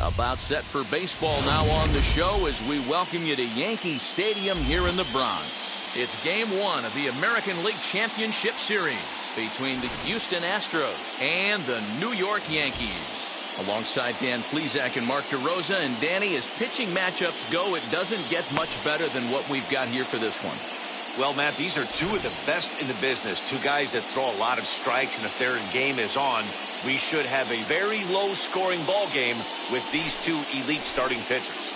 Speaker 1: About set for baseball now on the show as we welcome you to Yankee Stadium here in the Bronx. It's Game 1 of the American League Championship Series between the Houston Astros and the New York Yankees. Alongside Dan Plesac and Mark DeRosa, and Danny, as pitching matchups go, it doesn't get much better than what we've got here for this one.
Speaker 3: Well, Matt, these are two of the best in the business. Two guys that throw a lot of strikes, and if their game is on, we should have a very low-scoring ball game with these two elite starting pitchers.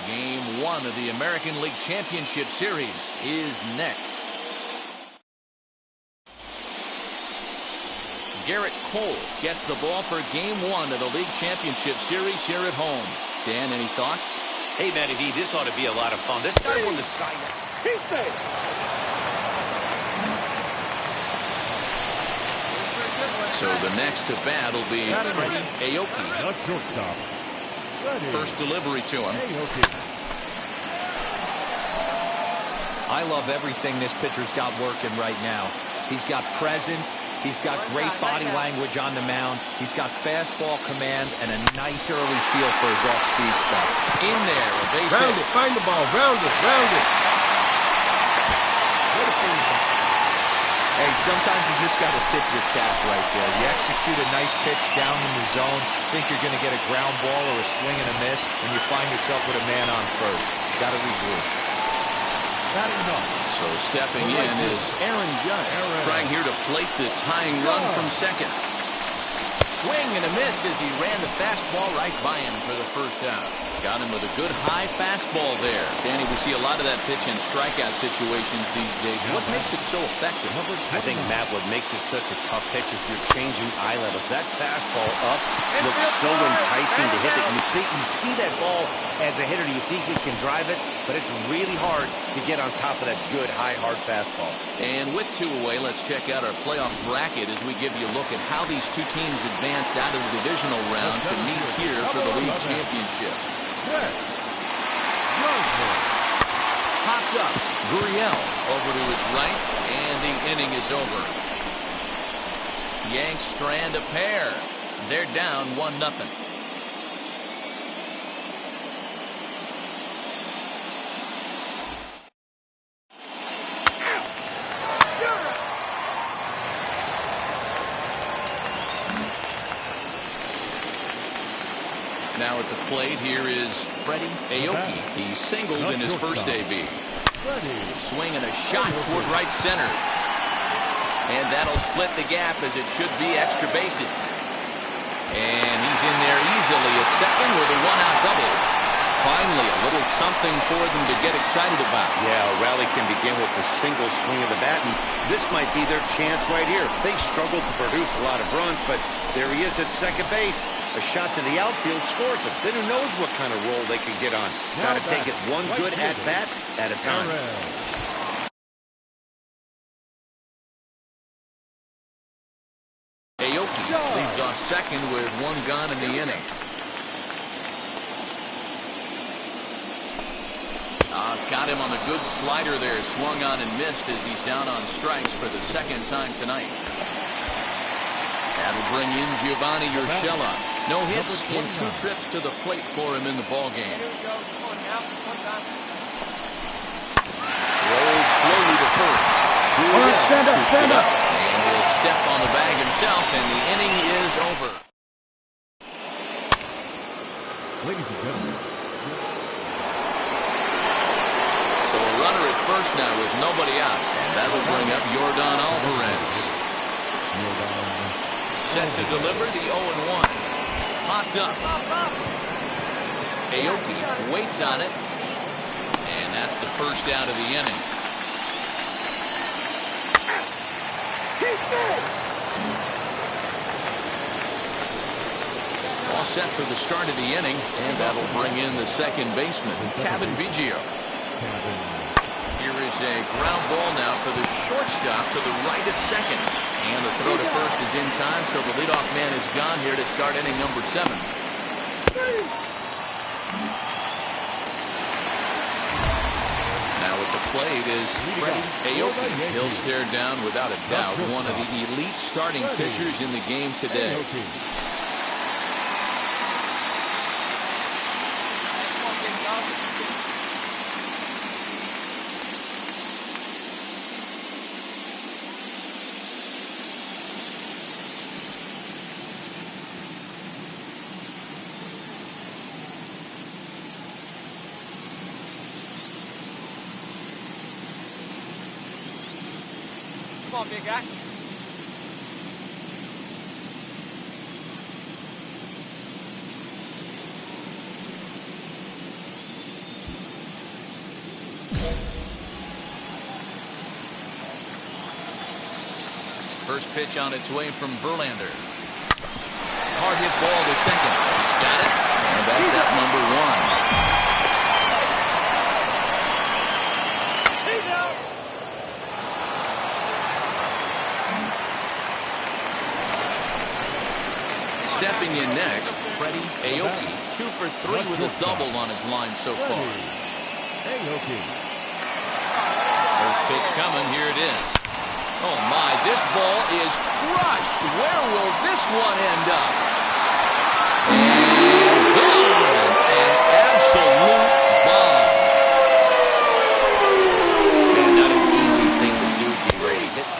Speaker 1: Game 1 of the American League Championship Series is next. Garrett Cole gets the ball for Game 1 of the League Championship Series here at home. Dan, any thoughts?
Speaker 3: Hey, Matty D, this ought to be a lot of fun. This guy won the Cy Young.
Speaker 1: So the next to bat will be Freddie Aoki.
Speaker 2: The shortstop.
Speaker 1: First delivery to him.
Speaker 6: I love everything this pitcher's got working right now. He's got presence. He's got great body language on the mound. He's got fastball command and a nice early feel for his off-speed stuff.
Speaker 1: In there, a base hit.
Speaker 2: Round it, find the ball, round it.
Speaker 6: Hey, sometimes you just got to tip your cap right there. You execute a nice pitch down in the zone, think you're going to get a ground ball or a swing and a miss, and you find yourself with a man on first. Got to regroup.
Speaker 1: So stepping in is Aaron Judge, trying here to plate the tying run from second. Swing and a miss as he ran the fastball right by him for the first out. Got him with a good high fastball there. Danny, we see a lot of that pitch in strikeout situations these days. What makes it so effective?
Speaker 3: I think, Matt, what makes it such a tough pitch is you're changing eye levels. That fastball up looks so enticing to hit that you see that ball as a hitter. You think you can drive it, but it's really hard to get on top of that good, high, hard fastball.
Speaker 1: And with two away, let's check out our playoff bracket as we give you a look at how these two teams advanced out of the divisional round to meet here for the league championship. Popped up. Gurriel over to his right, and the inning is over. Yanks strand a pair. They're down 1-0. Now at the plate, here is Freddie Aoki. He singled in his first AB. Swing and a shot toward right center. And that'll split the gap as it should be extra bases. And he's in there easily at second with a one-out double. Finally, a little something for them to get excited about.
Speaker 3: Yeah, a rally can begin with a single swing of the bat, and this might be their chance right here. They've struggled to produce a lot of runs, but there he is at second base. A shot to the outfield scores him. Then who knows what kind of role they can get on. Got to take it one good at-bat at a time.
Speaker 1: Aoki leads off second with one gone in the inning. Got him on the good slider there. Swung on and missed as he's down on strikes for the second time tonight. That'll bring in Giovanni Urshela. No hits in 2 trips to the plate for him in the ballgame. Rolled slowly to first. Gurriel scoops it up and will step on the bag himself, and the inning is over.
Speaker 2: Ladies and gentlemen.
Speaker 1: So a runner at first now with nobody out, and that'll bring up Yordan Alvarez. Set to deliver the 0-1. Popped up. Aoki waits on it. And that's the first out of the inning. All set for the start of the inning, and that'll bring in the second baseman, Kevin Biggio. Here is a ground ball now for the shortstop to the right of second. And the throw to first is in time, so the leadoff man is gone here to start inning number 7. Now at the plate is Freddie Aoki. He'll stare down, without a doubt, one of the elite starting pitchers in the game today.
Speaker 10: Come on, big guy.
Speaker 1: First pitch on its way from Verlander. Hard hit ball to second. He's got it. And that's at number 1. Stepping in next, Freddie Aoki, 2 for 3 with a double on his line so far. First pitch coming, here it is. Oh my, this ball is crushed. Where will this one end up? And gone. An absolute bomb.
Speaker 3: And not an easy thing to do, get ready to hit.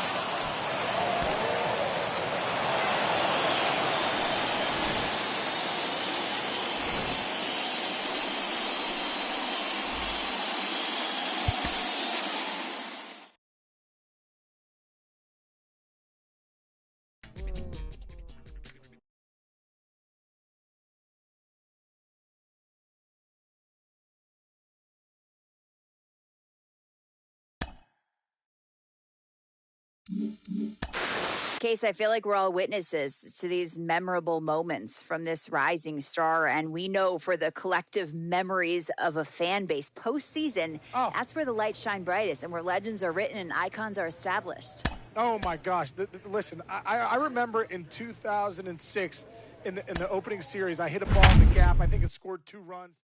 Speaker 7: Case, I feel like we're all witnesses to these memorable moments from this rising star, and we know for the collective memories of a fan base postseason, that's where the lights shine brightest and where legends are written and icons are established.
Speaker 8: Oh my gosh! Listen, I remember in 2006 in the opening series, I hit a ball in the gap. I think it scored 2 runs.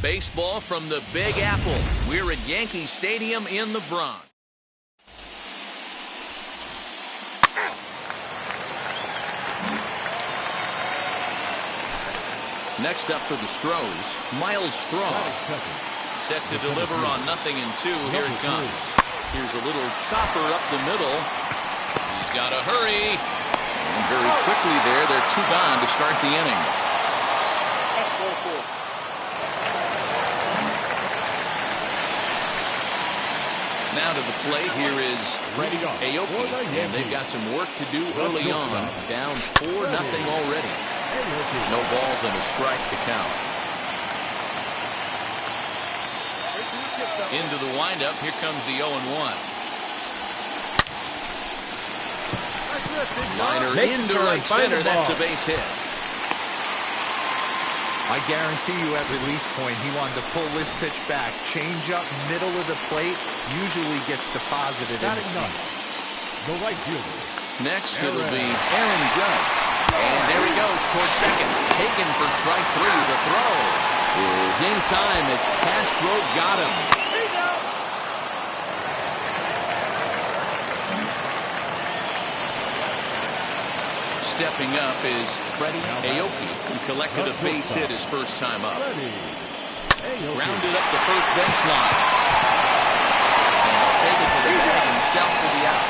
Speaker 1: Baseball from the Big Apple. We're at Yankee Stadium in the Bronx. Next up for the Stros, Miles Straw. Set to deliver on 0-2. Here it comes. Here's a little chopper up the middle. He's got to hurry. And very quickly there, they're 2 gone to start the inning. Now to the plate, here is Freddie Aoki, and they've got some work to do early on. Down 4-0 already. No balls and a strike to count. Into the windup, here comes the 0-1. Liner into right center, that's a base hit.
Speaker 4: I guarantee you at release point, he wanted to pull this pitch back. Change up middle of the plate, usually gets deposited in the seats.
Speaker 2: The right fielder.
Speaker 1: Next, it'll be Aaron Judge. And there he goes towards second. Taken for strike 3. The throw is in time as Castro got him. Stepping up is Freddie Aoki, who collected a base hit his first time up. Grounded up the first baseline. And they'll take it to the bag himself for the out.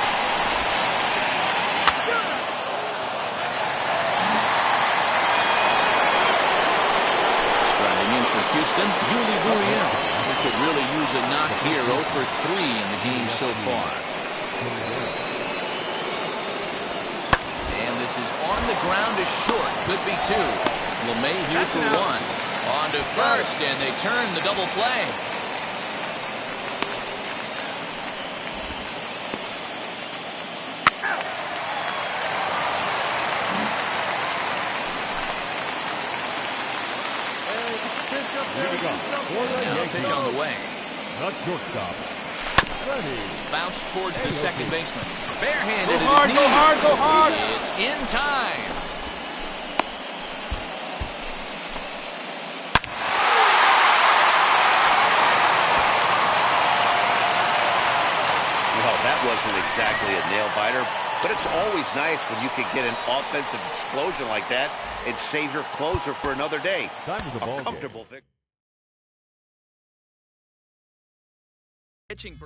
Speaker 1: Striding in for Houston, Yuli Gurriel. He could really use a knock here. 0 for 3 in the game so far. And this is on the ground to short. Could be 2. LeMahieu for 1. On to first, and they turn the double play. Now pitch on the way.
Speaker 2: The shortstop. Ready.
Speaker 1: Bounce towards the second baseman. Barehanded
Speaker 2: Go hard,
Speaker 1: at his
Speaker 2: go
Speaker 1: knee.
Speaker 2: hard, go hard.
Speaker 1: It's in time.
Speaker 3: Well, that wasn't exactly a nail-biter, but it's always nice when you can get an offensive explosion like that and save your closer for another day.
Speaker 2: Time for the ball
Speaker 3: A
Speaker 2: game.
Speaker 3: comfortable victory.
Speaker 1: Pitching.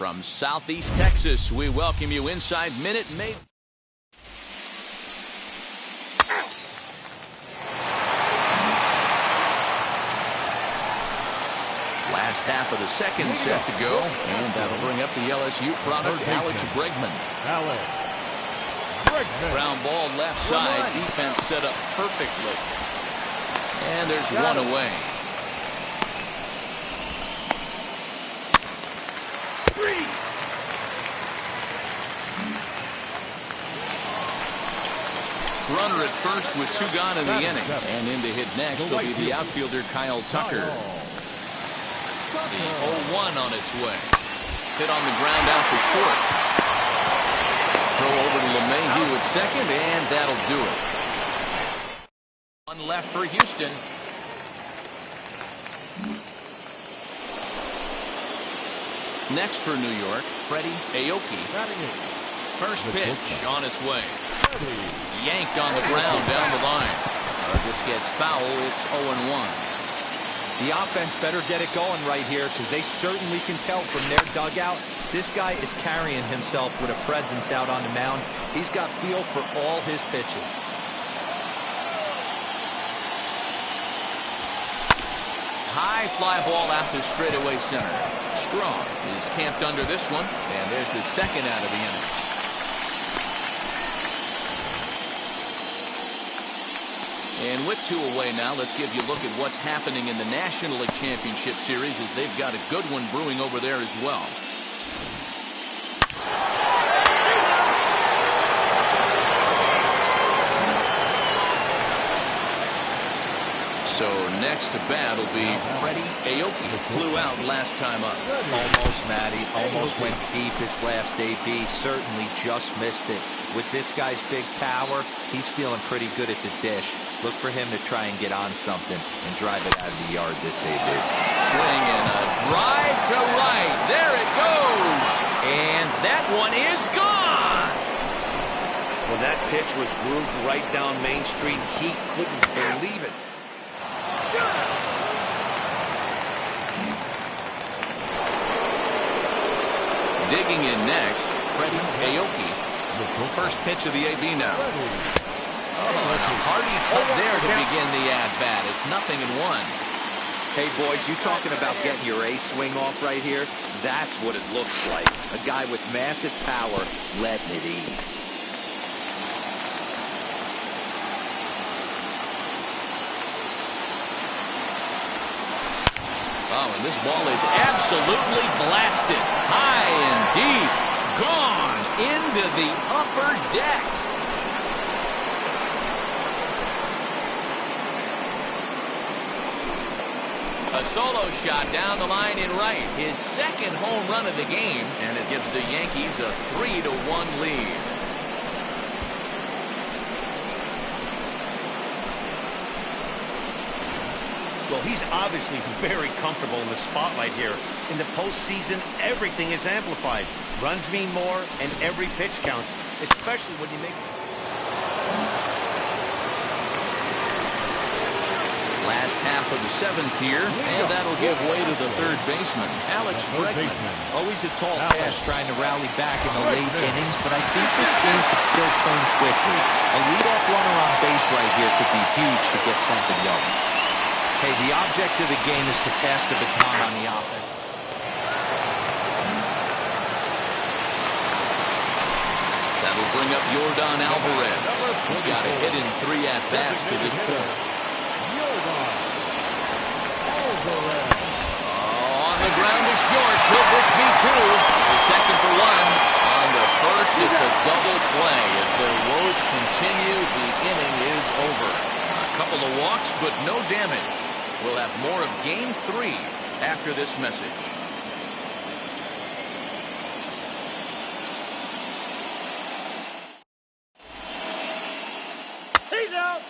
Speaker 1: From Southeast Texas, we welcome you inside Minute Maid. Last half of the second set to go, and that'll bring up the LSU product, Alex Bregman. Ground ball left side, defense set up perfectly. And there's one away. Runner at first with 2 gone in the inning. And in to hit next will be the outfielder Kyle Tucker. The 0-1 on its way. Hit on the ground out for short. Throw over to LeMahieu at second, and that'll do it. One left for Houston. Next for New York, Freddie Aoki. First pitch on its way. Yanked on the ground down the line. This gets foul. It's 0-1.
Speaker 6: The offense better get it going right here because they certainly can tell from their dugout. This guy is carrying himself with a presence out on the mound. He's got feel for all his pitches.
Speaker 1: High fly ball out to straightaway center. Strong is camped under this one, and there's the second out of the inning. And with 2 away now, let's give you a look at what's happening in the National League Championship Series, as they've got a good one brewing over there as well. So next to bat will be Freddie Aoki. Flew out last time up.
Speaker 6: Almost, Matty. Almost went deep his last AB. Certainly just missed it. With this guy's big power, he's feeling pretty good at the dish. Look for him to try and get on something and drive it out of the yard this AB.
Speaker 1: Swing and a drive to right. There it goes. And that one is gone.
Speaker 3: When that pitch was grooved right down Main Street, he couldn't believe it.
Speaker 1: Digging in next, Freddie Aoki. First pitch of the AB now. Oh, and a hearty cut there to begin the at-bat. It's 0-1.
Speaker 4: Hey, boys, you talking about getting your A swing off right here? That's what it looks like. A guy with massive power letting it eat.
Speaker 1: Oh, and this ball is absolutely blasted. High and deep. Gone into the upper deck. A solo shot down the line in right. His second home run of the game, and it gives the Yankees a 3-1 lead.
Speaker 3: Well, he's obviously very comfortable in the spotlight here. In the postseason, everything is amplified. Runs mean more, and every pitch counts, especially when you make...
Speaker 1: Last half of the 7th here, and that'll give way to the third baseman, Alex Bregman.
Speaker 6: Always a tall task trying to rally back in the late innings, but I think this game could still turn quickly. A leadoff runner on base right here could be huge to get something going. Hey, the object of the game is to pass the baton on the offense.
Speaker 1: That'll bring up Yordan Alvarez. He's got a hit in 3 at-bats to this point. Oh, on the ground to short. Could this be 2? The second for 1. On the first, it's a double play. As their woes continue, the inning is over. A couple of walks, but no damage. We'll have more of Game 3 after this message.
Speaker 8: He's out.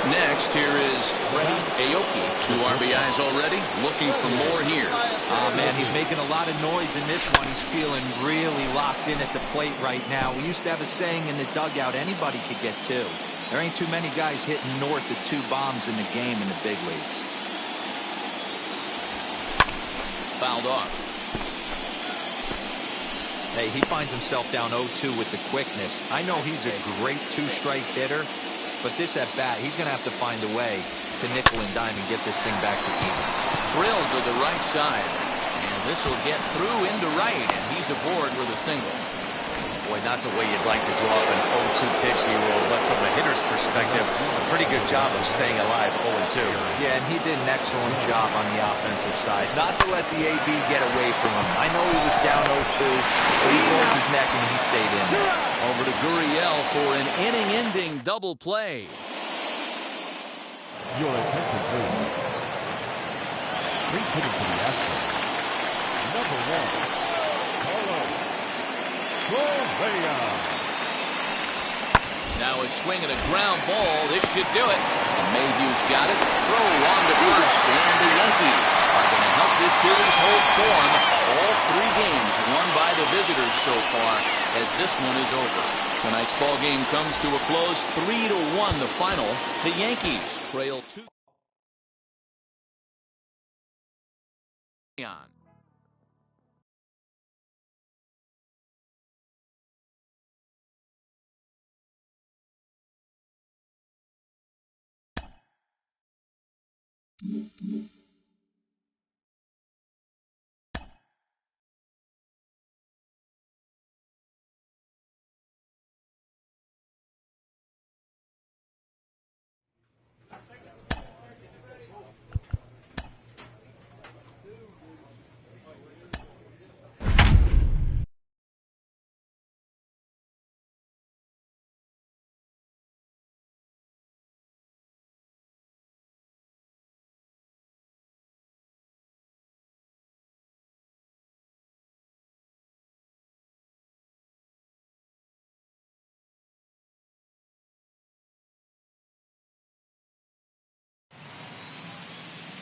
Speaker 1: Next, here is Freddie Aoki. 2 RBIs already. Looking for more here.
Speaker 6: Man, he's making a lot of noise in this one. He's feeling really locked in at the plate right now. We used to have a saying in the dugout, anybody could get 2. There ain't too many guys hitting north of 2 bombs in the game in the big leagues.
Speaker 1: Fouled off.
Speaker 6: Hey, he finds himself down 0-2 with the quickness. I know he's a great 2-strike hitter, but this at bat, he's going to have to find a way to nickel and dime and get this thing back to even.
Speaker 1: Drilled to the right side. And this will get through into right, and he's aboard with a single.
Speaker 3: Boy, not the way you'd like to draw up an 0-2 pitch, Nero, but from a hitter's perspective, a pretty good job of staying alive 0-2.
Speaker 6: Yeah, and he did an excellent job on the offensive side. Not to let the AB get away from him. I know he was down 0-2, but he pulled his neck and he stayed in there.
Speaker 1: Over to Gurriel for an inning-ending double play.
Speaker 2: Your attention, please. Brings it into the Astros. Number 1, Carlos Correa.
Speaker 1: Now a swing and a ground ball. This should do it. Mayhew's got it. Throw on to first, and the Yankees are going to help this series hold form. All 3 games won by the visitors so far, as this one is over. Tonight's ball game comes to a close, 3-1 the final. The Yankees trail 2.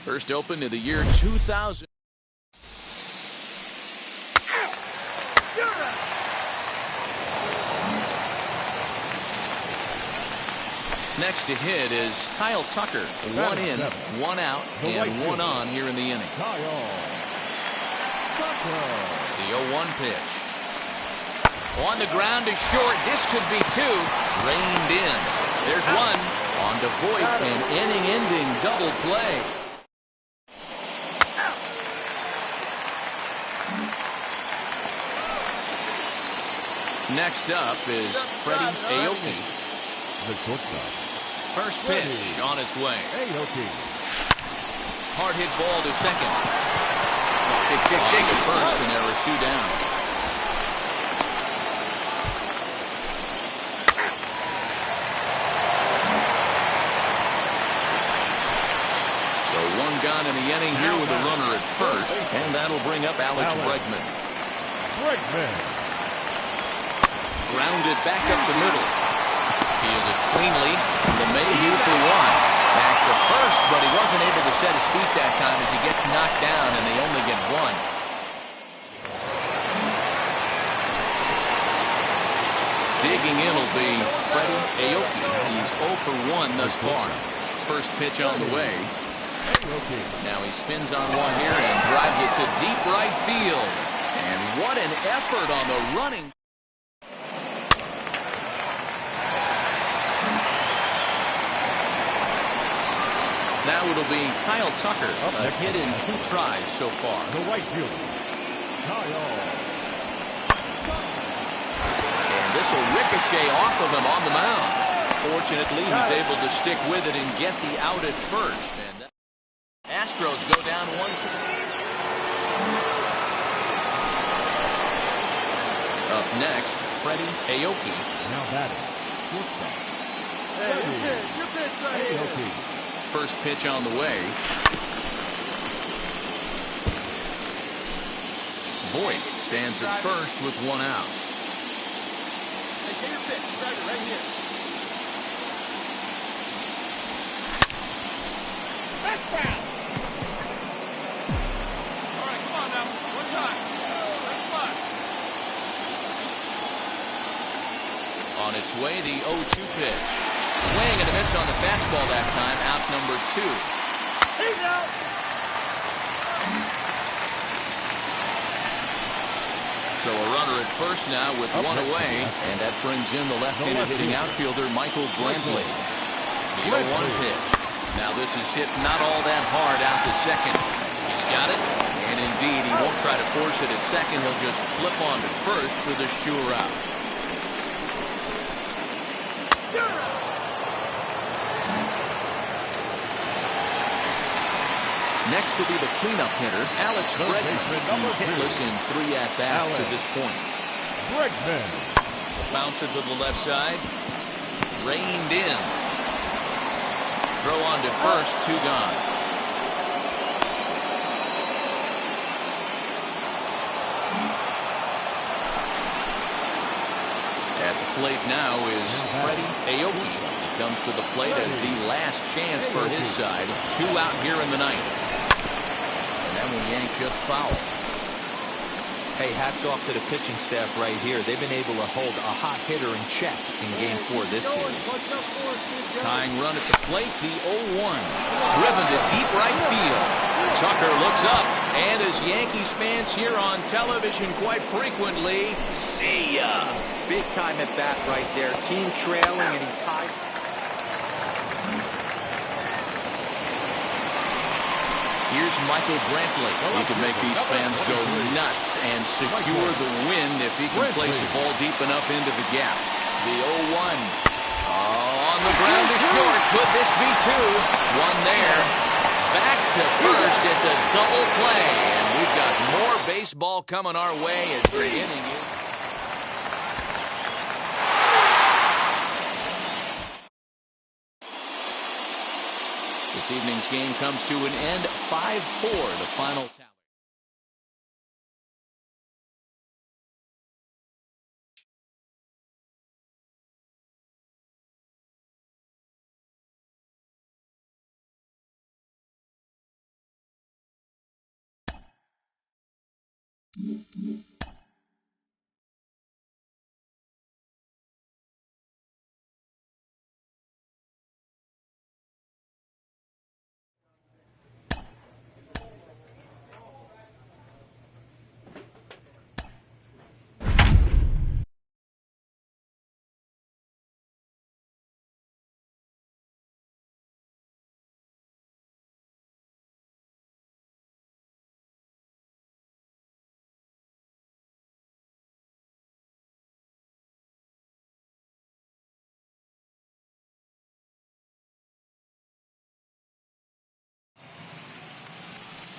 Speaker 1: First open of the year 2000. Next to hit is Kyle Tucker. 1 in, 1 out, and 1 on here in the inning. The 0-1 pitch. On the ground to short. This could be 2. Reined in. There's 1. On to Voit, an inning-ending double play. Next up is Freddie Aoki.
Speaker 2: The shortstop.
Speaker 1: First pitch on its way.
Speaker 2: Aoki.
Speaker 1: Hard hit ball to second. Dig to first, and there are 2 down. So 1 gone in the inning here with a runner at first, and that'll bring up Alex Bregman. Grounded back up the middle. Fielded cleanly. LeMahieu for 1. Back to first, but he wasn't able to set his feet that time as he gets knocked down, and they only get 1. Digging in will be Freddie Aoki. He's 0 for 1 thus far. First pitch on the way. Now he spins on 1 here and drives it to deep right field. And what an effort on the running. Now it'll be Kyle Tucker, a hit in 2 tries so far.
Speaker 2: The right fielder, Kyle.
Speaker 1: And this will ricochet off of him on the mound. Fortunately, he's able to stick with it and get the out at first. And Astros go down 1-0. Up next, Freddie Aoki.
Speaker 2: Now batting, shortstop. Aoki.
Speaker 1: First pitch on the way. Voit stands at first with 1 out. On its way, the 0-2 pitch. Swing and a miss on the fastball that time. Out number 2. So a runner at first now with 1 away, and that brings in the left-handed hitting outfielder Michael Brantley. The 0-1 pitch. Now this is hit not all that hard out to second. He's got it, and indeed he won't try to force it at second. He'll just flip on to first for the sure out. Next will be the cleanup hitter, Alex Bregman. He's hitless in 3 at-bats to this point.
Speaker 2: Bregman.
Speaker 1: Bouncer to the left side. Reined in. Throw on to first, 2 gone. plate now is Freddie Aoki. He comes to the plate as the last chance for his side. 2 out here in the ninth. And that one yanked just foul.
Speaker 6: Hey, hats off to the pitching staff right here. They've been able to hold a hot hitter in check in Game 4 this series.
Speaker 1: Tying run at the plate, the 0-1. Driven to deep right field. Tucker looks up, and as Yankees fans here on television quite frequently, see ya.
Speaker 4: Big time at bat right there. Team trailing, and he ties.
Speaker 1: Here's Michael Brantley. He can make these fans go nuts and secure the win if he can place the ball deep enough into the gap. The 0-1. On the ground to short. Could this be 2? One there. Back to first. It's a double play. And we've got more baseball coming our way as the inning is. This evening's game comes to an end. 5-4, the final tally.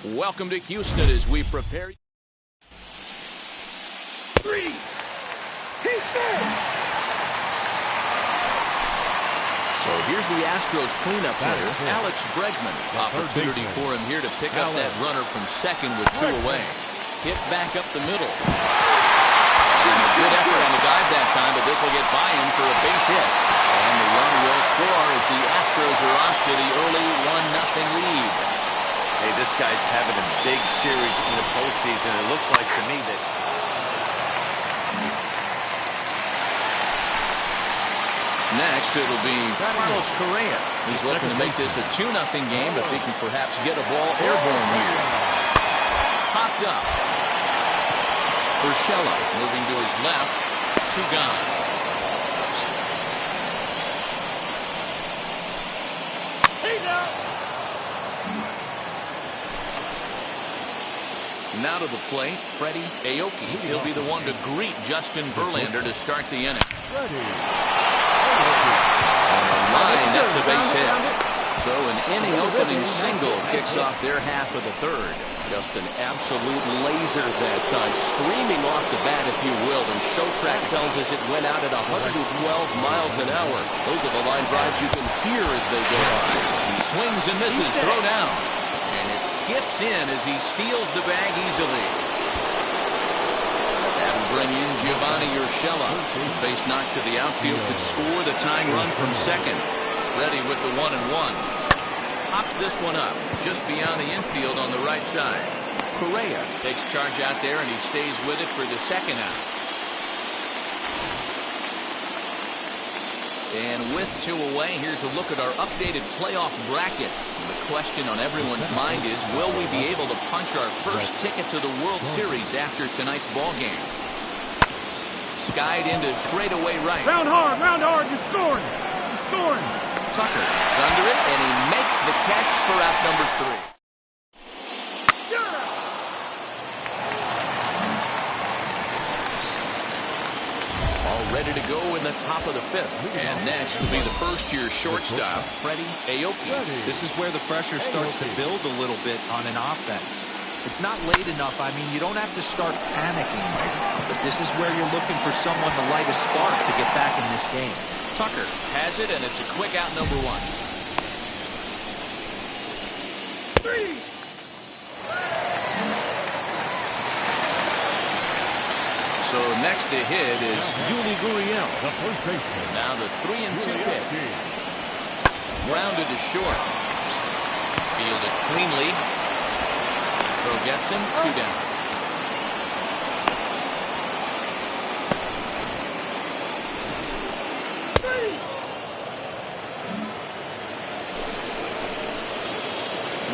Speaker 1: Welcome to Houston as we prepare.
Speaker 2: 3. He's there.
Speaker 1: So here's the Astros cleanup hitter, Alex Bregman. Opportunity for him here to pick up that runner from second with 2 away. Hits back up the middle. And a good effort on the dive that time, but this will get by him for a base hit. And the run will score as the Astros are off to the early 1-0 lead.
Speaker 3: Hey, this guy's having a big series in the postseason. It looks like to me that
Speaker 1: next it'll be Carlos Correa. He's looking to make this a 2-0 game if he can perhaps get a ball airborne here. Popped up. Urshela moving to his left. 2 gone. Now to the plate, Freddie Aoki. He'll be the one to greet Justin Verlander to start the inning. On the line, that's a base hit. So an inning-opening single kicks off their half of the third. Just an absolute laser that time, screaming off the bat, if you will. And Showtrack tells us it went out at 112 miles an hour. Those are the line drives you can hear as they go by. He swings and misses, throw down. And it skips in as he steals the bag easily. That'll bring in Giovanni Urshela. Base knock to the outfield could score the tying run from second. Ready with the 1-1. Pops this one up just beyond the infield on the right side. Correa takes charge out there and he stays with it for the second out. And with 2 away, here's a look at our updated playoff brackets. The question on everyone's mind is, will we be able to punch our first ticket to the World Series after tonight's ball game? Skied into straightaway right.
Speaker 2: Round hard, you're scoring. You're scoring.
Speaker 1: Tucker is under it, and he makes the catch for out number 3. Ready to go in the top of the 5th. And next will be the first-year shortstop, Freddie Aoki.
Speaker 4: This is where the pressure starts to build a little bit on an offense. It's not late enough. I mean, you don't have to start panicking right now, but this is where you're looking for someone to light a spark to get back in this game.
Speaker 1: Tucker has it, and it's a quick out number 1. 2 So next to hit is Yuli Gurriel.
Speaker 2: The first baseman.
Speaker 1: Now the 3-2 pitch. Grounded to short. Fielded cleanly. Throw gets him, 2 down.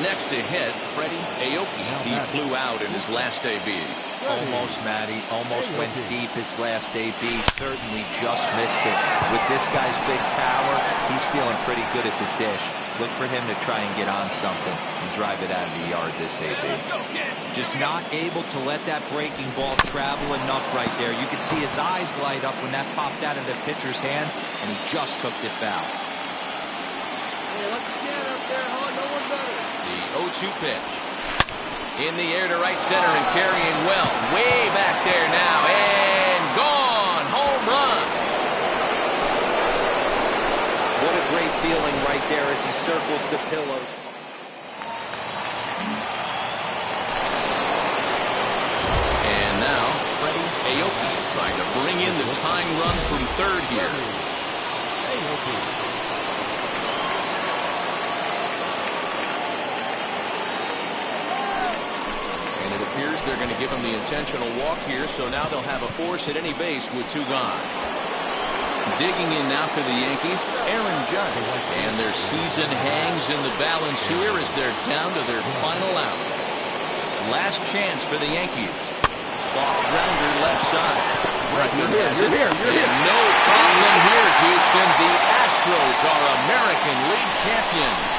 Speaker 1: Next to hit, Freddie Aoki. He flew out in his last AB.
Speaker 6: Almost, Matty. Almost went deep his last AB. Certainly just missed it. With this guy's big power, he's feeling pretty good at the dish. Look for him to try and get on something and drive it out of the yard this AB. Just not able to let that breaking ball travel enough right there. You could see his eyes light up when that popped out of the pitcher's hands, and he just took it foul.
Speaker 1: The 0-2 pitch. In the air to right center and carrying well. Way back there now. And gone. Home run.
Speaker 6: What a great feeling right there as he circles the pillows.
Speaker 1: And now, Freddie Aoki trying to bring in the tying run from third here. Appears they're going to give him the intentional walk here, so now they'll have a force at any base with 2 gone. Digging in now for the Yankees, Aaron Judge. And their season hangs in the balance here as they're down to their final out. Last chance for the Yankees. Soft grounder left side. You're here. And no problem here, Houston. The Astros are American League champions.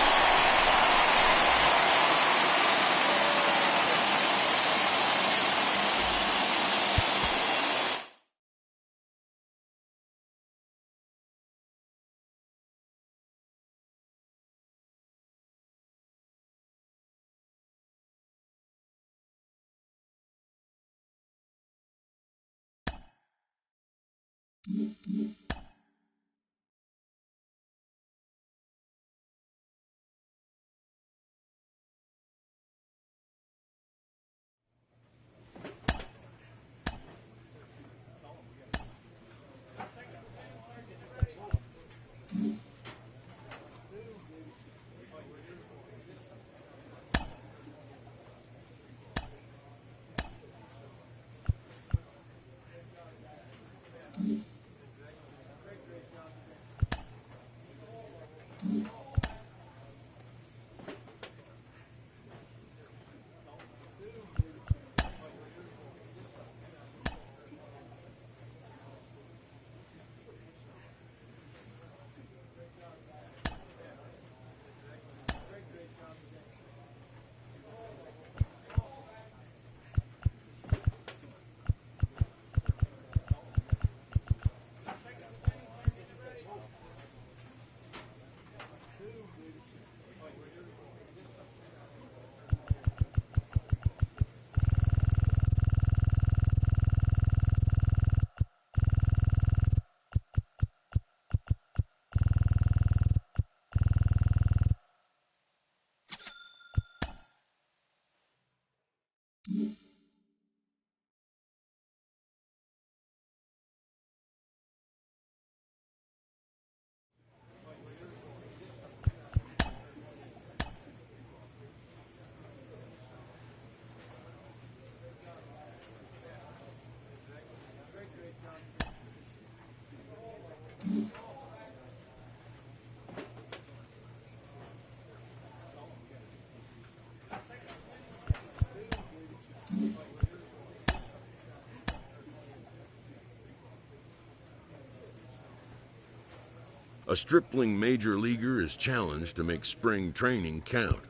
Speaker 10: A stripling major leaguer is challenged to make spring training count.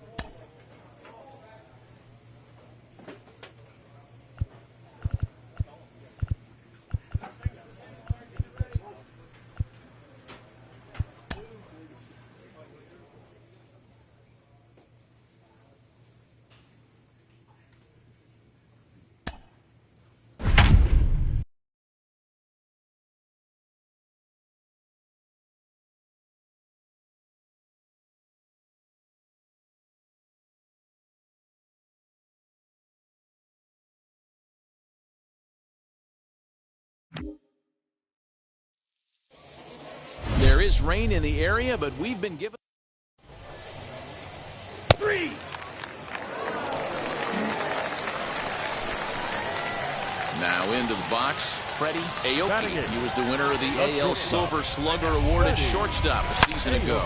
Speaker 1: is rain in the area, but we've been given...
Speaker 2: Three.
Speaker 1: Now into the box, Freddie Aoki. He was the winner of the AL Silver Slugger Award at shortstop a season ago.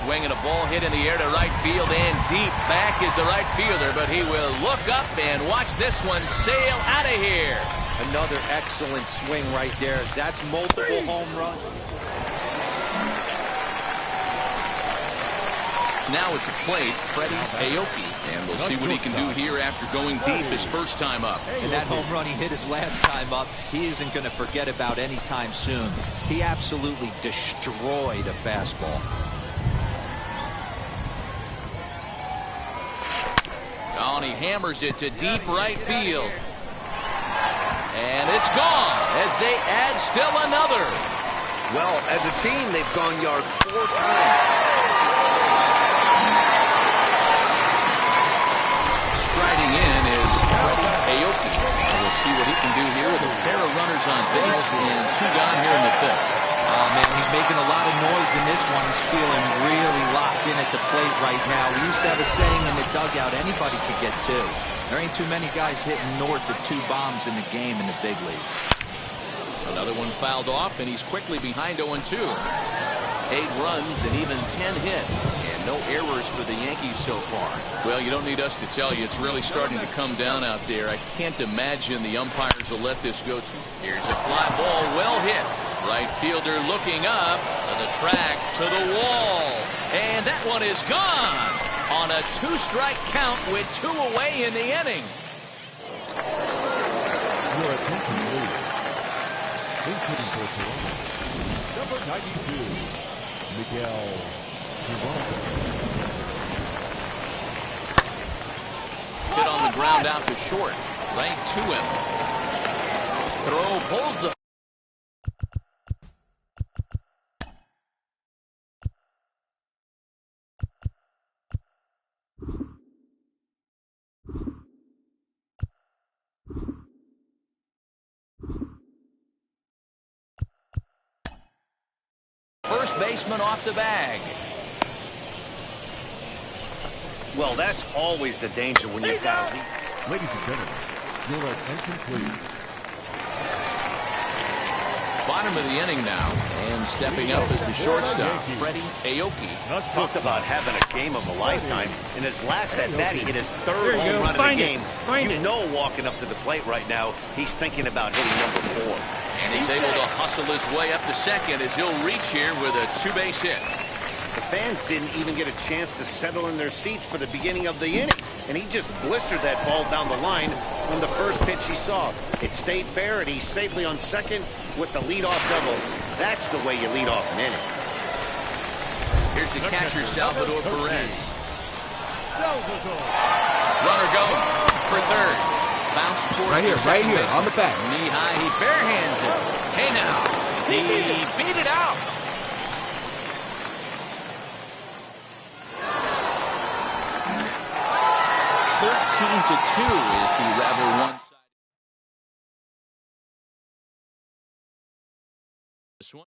Speaker 1: Swinging a ball hit in the air to right field and deep. Back is the right fielder, but he will look up and watch this one sail out of here.
Speaker 6: Another excellent swing right there. That's multiple home runs.
Speaker 1: Now at the plate, Freddie Aoki. And we'll see what he can do here after going deep his first time up.
Speaker 6: And that home run he hit his last time up, he isn't going to forget about anytime soon. He absolutely destroyed a fastball.
Speaker 1: Oh, and he hammers it to deep right field. And it's gone as they add still another.
Speaker 3: Well, as a team, they've gone yard 4 times.
Speaker 1: Striding in is Aoki. We'll see what he can do here with a pair of runners on base and 2 gone here in the 5th.
Speaker 6: Oh, man, he's making a lot of noise in this one. He's feeling really locked in at the plate right now. We used to have a saying in the dugout, anybody could get 2. There ain't too many guys hitting north of 2 bombs in the game in the big leagues.
Speaker 1: Another one fouled off, and he's quickly behind 0-2. 8 runs and even 10 hits. And no errors for the Yankees so far. Well, you don't need us to tell you it's really starting to come down out there. I can't imagine the umpires will let this go to. Here's a fly ball, well hit. Right fielder looking up to the track, to the wall. And that one is gone on a 2-strike count with 2 away in the inning.
Speaker 2: Your attention, please. Incident for Toronto. Number 92. Miguel
Speaker 1: Hit on the ground out to short. Right to him. Throw pulls the... First baseman off the bag.
Speaker 3: Well, that's always the danger when you've got a lead.
Speaker 2: Ladies and gentlemen, your attention, please.
Speaker 1: Bottom of the inning now, and stepping up is the shortstop, Freddie Aoki.
Speaker 3: Talk about having a game of a lifetime. In his last at-bat, he hit his 3rd home run of the game. You know, walking up to the plate right now, he's thinking about hitting number 4.
Speaker 1: And he's able to hustle his way up to second as he'll reach here with a 2-base hit.
Speaker 3: The fans didn't even get a chance to settle in their seats for the beginning of the inning, and he just blistered that ball down the line on the first pitch he saw. It stayed fair, and he's safely on second with the leadoff double. That's the way you lead off an inning.
Speaker 1: Here's the catcher, Salvador Perez. Runner goes for third. Bounce towards
Speaker 11: right here, on the back.
Speaker 1: Knee high, he barehands it. Hey now, he beat it out. 13-2 is the rather one-sided. This one.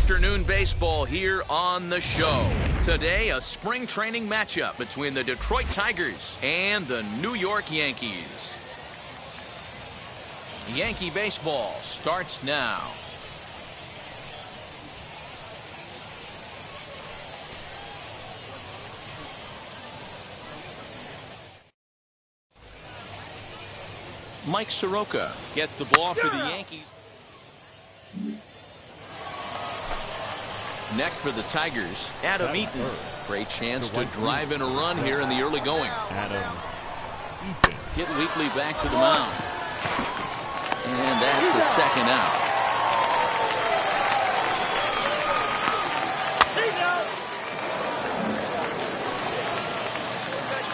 Speaker 1: afternoon baseball here on the show. Today, a spring training matchup between the Detroit Tigers and the New York Yankees. Yankee baseball starts now. Mike Soroka gets the ball for the Yankees. Next for the Tigers, Adam Eaton. Great chance to drive in a run here in the early going.
Speaker 2: Adam Eaton.
Speaker 1: Hit weakly back to the mound. And that's the second out.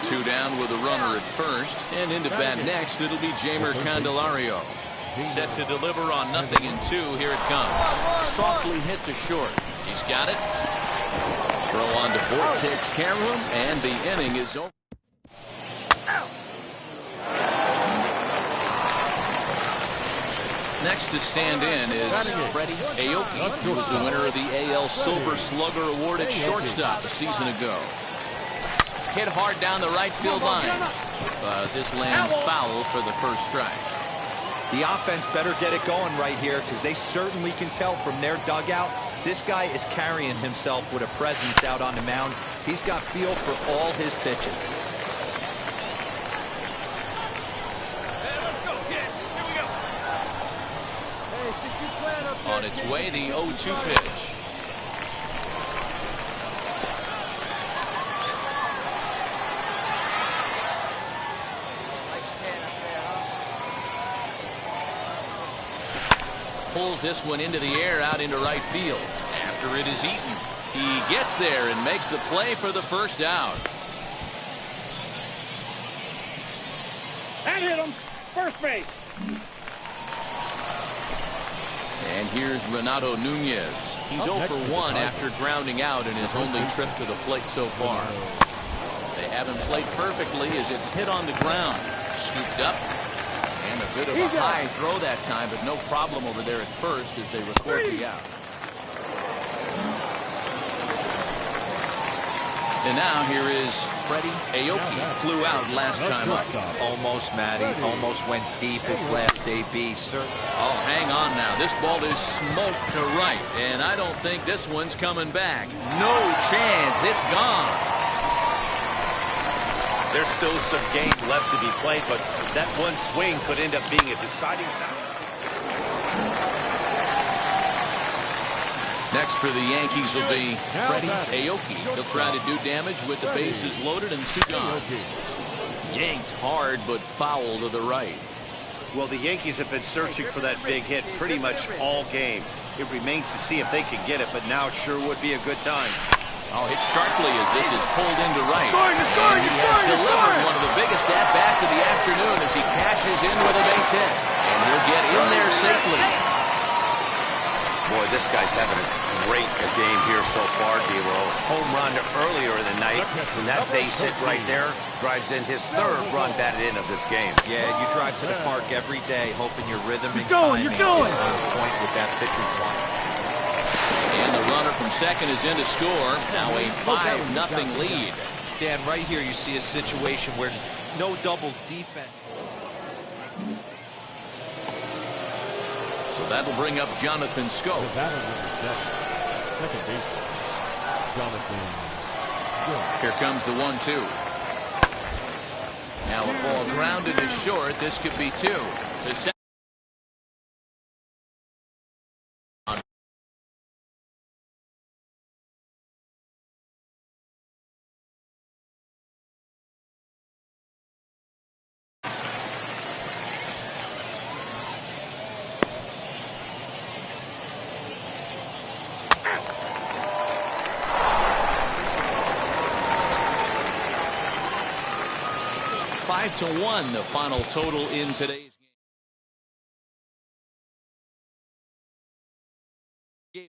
Speaker 1: Two down with a runner at first, and into bat next, it'll be Jeimer Candelario. Set to deliver on 0-2. Here it comes. Softly hit to short. He's got it. Throw on to Ford takes care of him, and the inning is over. Next to stand in is Freddie Aoki, who was the winner of the AL Silver Slugger Award at shortstop a season ago. Hit hard down the right field line, but this lands foul for the first strike.
Speaker 6: The offense better get it going right here, because they certainly can tell from their dugout this guy is carrying himself with a presence out on the mound. He's got feel for all his pitches.
Speaker 1: On its way, the 0-2 pitch. Pulls this one into the air out into right field. After it is Eaton. He gets there and makes the play for the first out.
Speaker 11: That hit him. First base.
Speaker 1: And here's Renato Nunez. He's 0 for 1 after grounding out in his only trip to the plate so far. They haven't played perfectly as it's hit on the ground. Scooped up. And a bit of a high throw that time, but no problem over there at first as they record the out. And now here is Freddie Aoki. Flew out last time up.
Speaker 6: Almost, Matty. Almost went deep his last AB, sir.
Speaker 1: Oh, hang on now. This ball is smoked to right, and I don't think this one's coming back. No chance. It's gone.
Speaker 3: There's still some game left to be played, but that one swing could end up being a deciding factor.
Speaker 1: Next for the Yankees will be Freddie Aoki. He'll try to do damage with the bases loaded and 2 gone. Yanked hard, but foul to the right.
Speaker 3: Well, the Yankees have been searching for that big hit pretty much all game. It remains to see if they can get it, but now it sure would be a good time.
Speaker 1: Oh, hit sharply as this is pulled into right. And he has delivered one of the biggest at-bats of the afternoon as he cashes in with a base hit. And he'll get in there safely.
Speaker 3: Boy, this guy's having a great game here so far, D-Lo. Home run earlier in the night, and that base hit right there drives in his 3rd run batted in of this game.
Speaker 6: Yeah, you drive to the park every day hoping your rhythm and timing is on point with that pitcher's one.
Speaker 1: And the runner from second is in to score. Now a 5-0 lead.
Speaker 6: Dan, right here you see a situation where no doubles defense.
Speaker 1: So that'll bring up Jonathan Scope.
Speaker 2: Second base, Jonathan.
Speaker 1: Here comes the 1-2. Now a ball grounded to short. This could be 2. To second. Five to 1, the final total in today's game.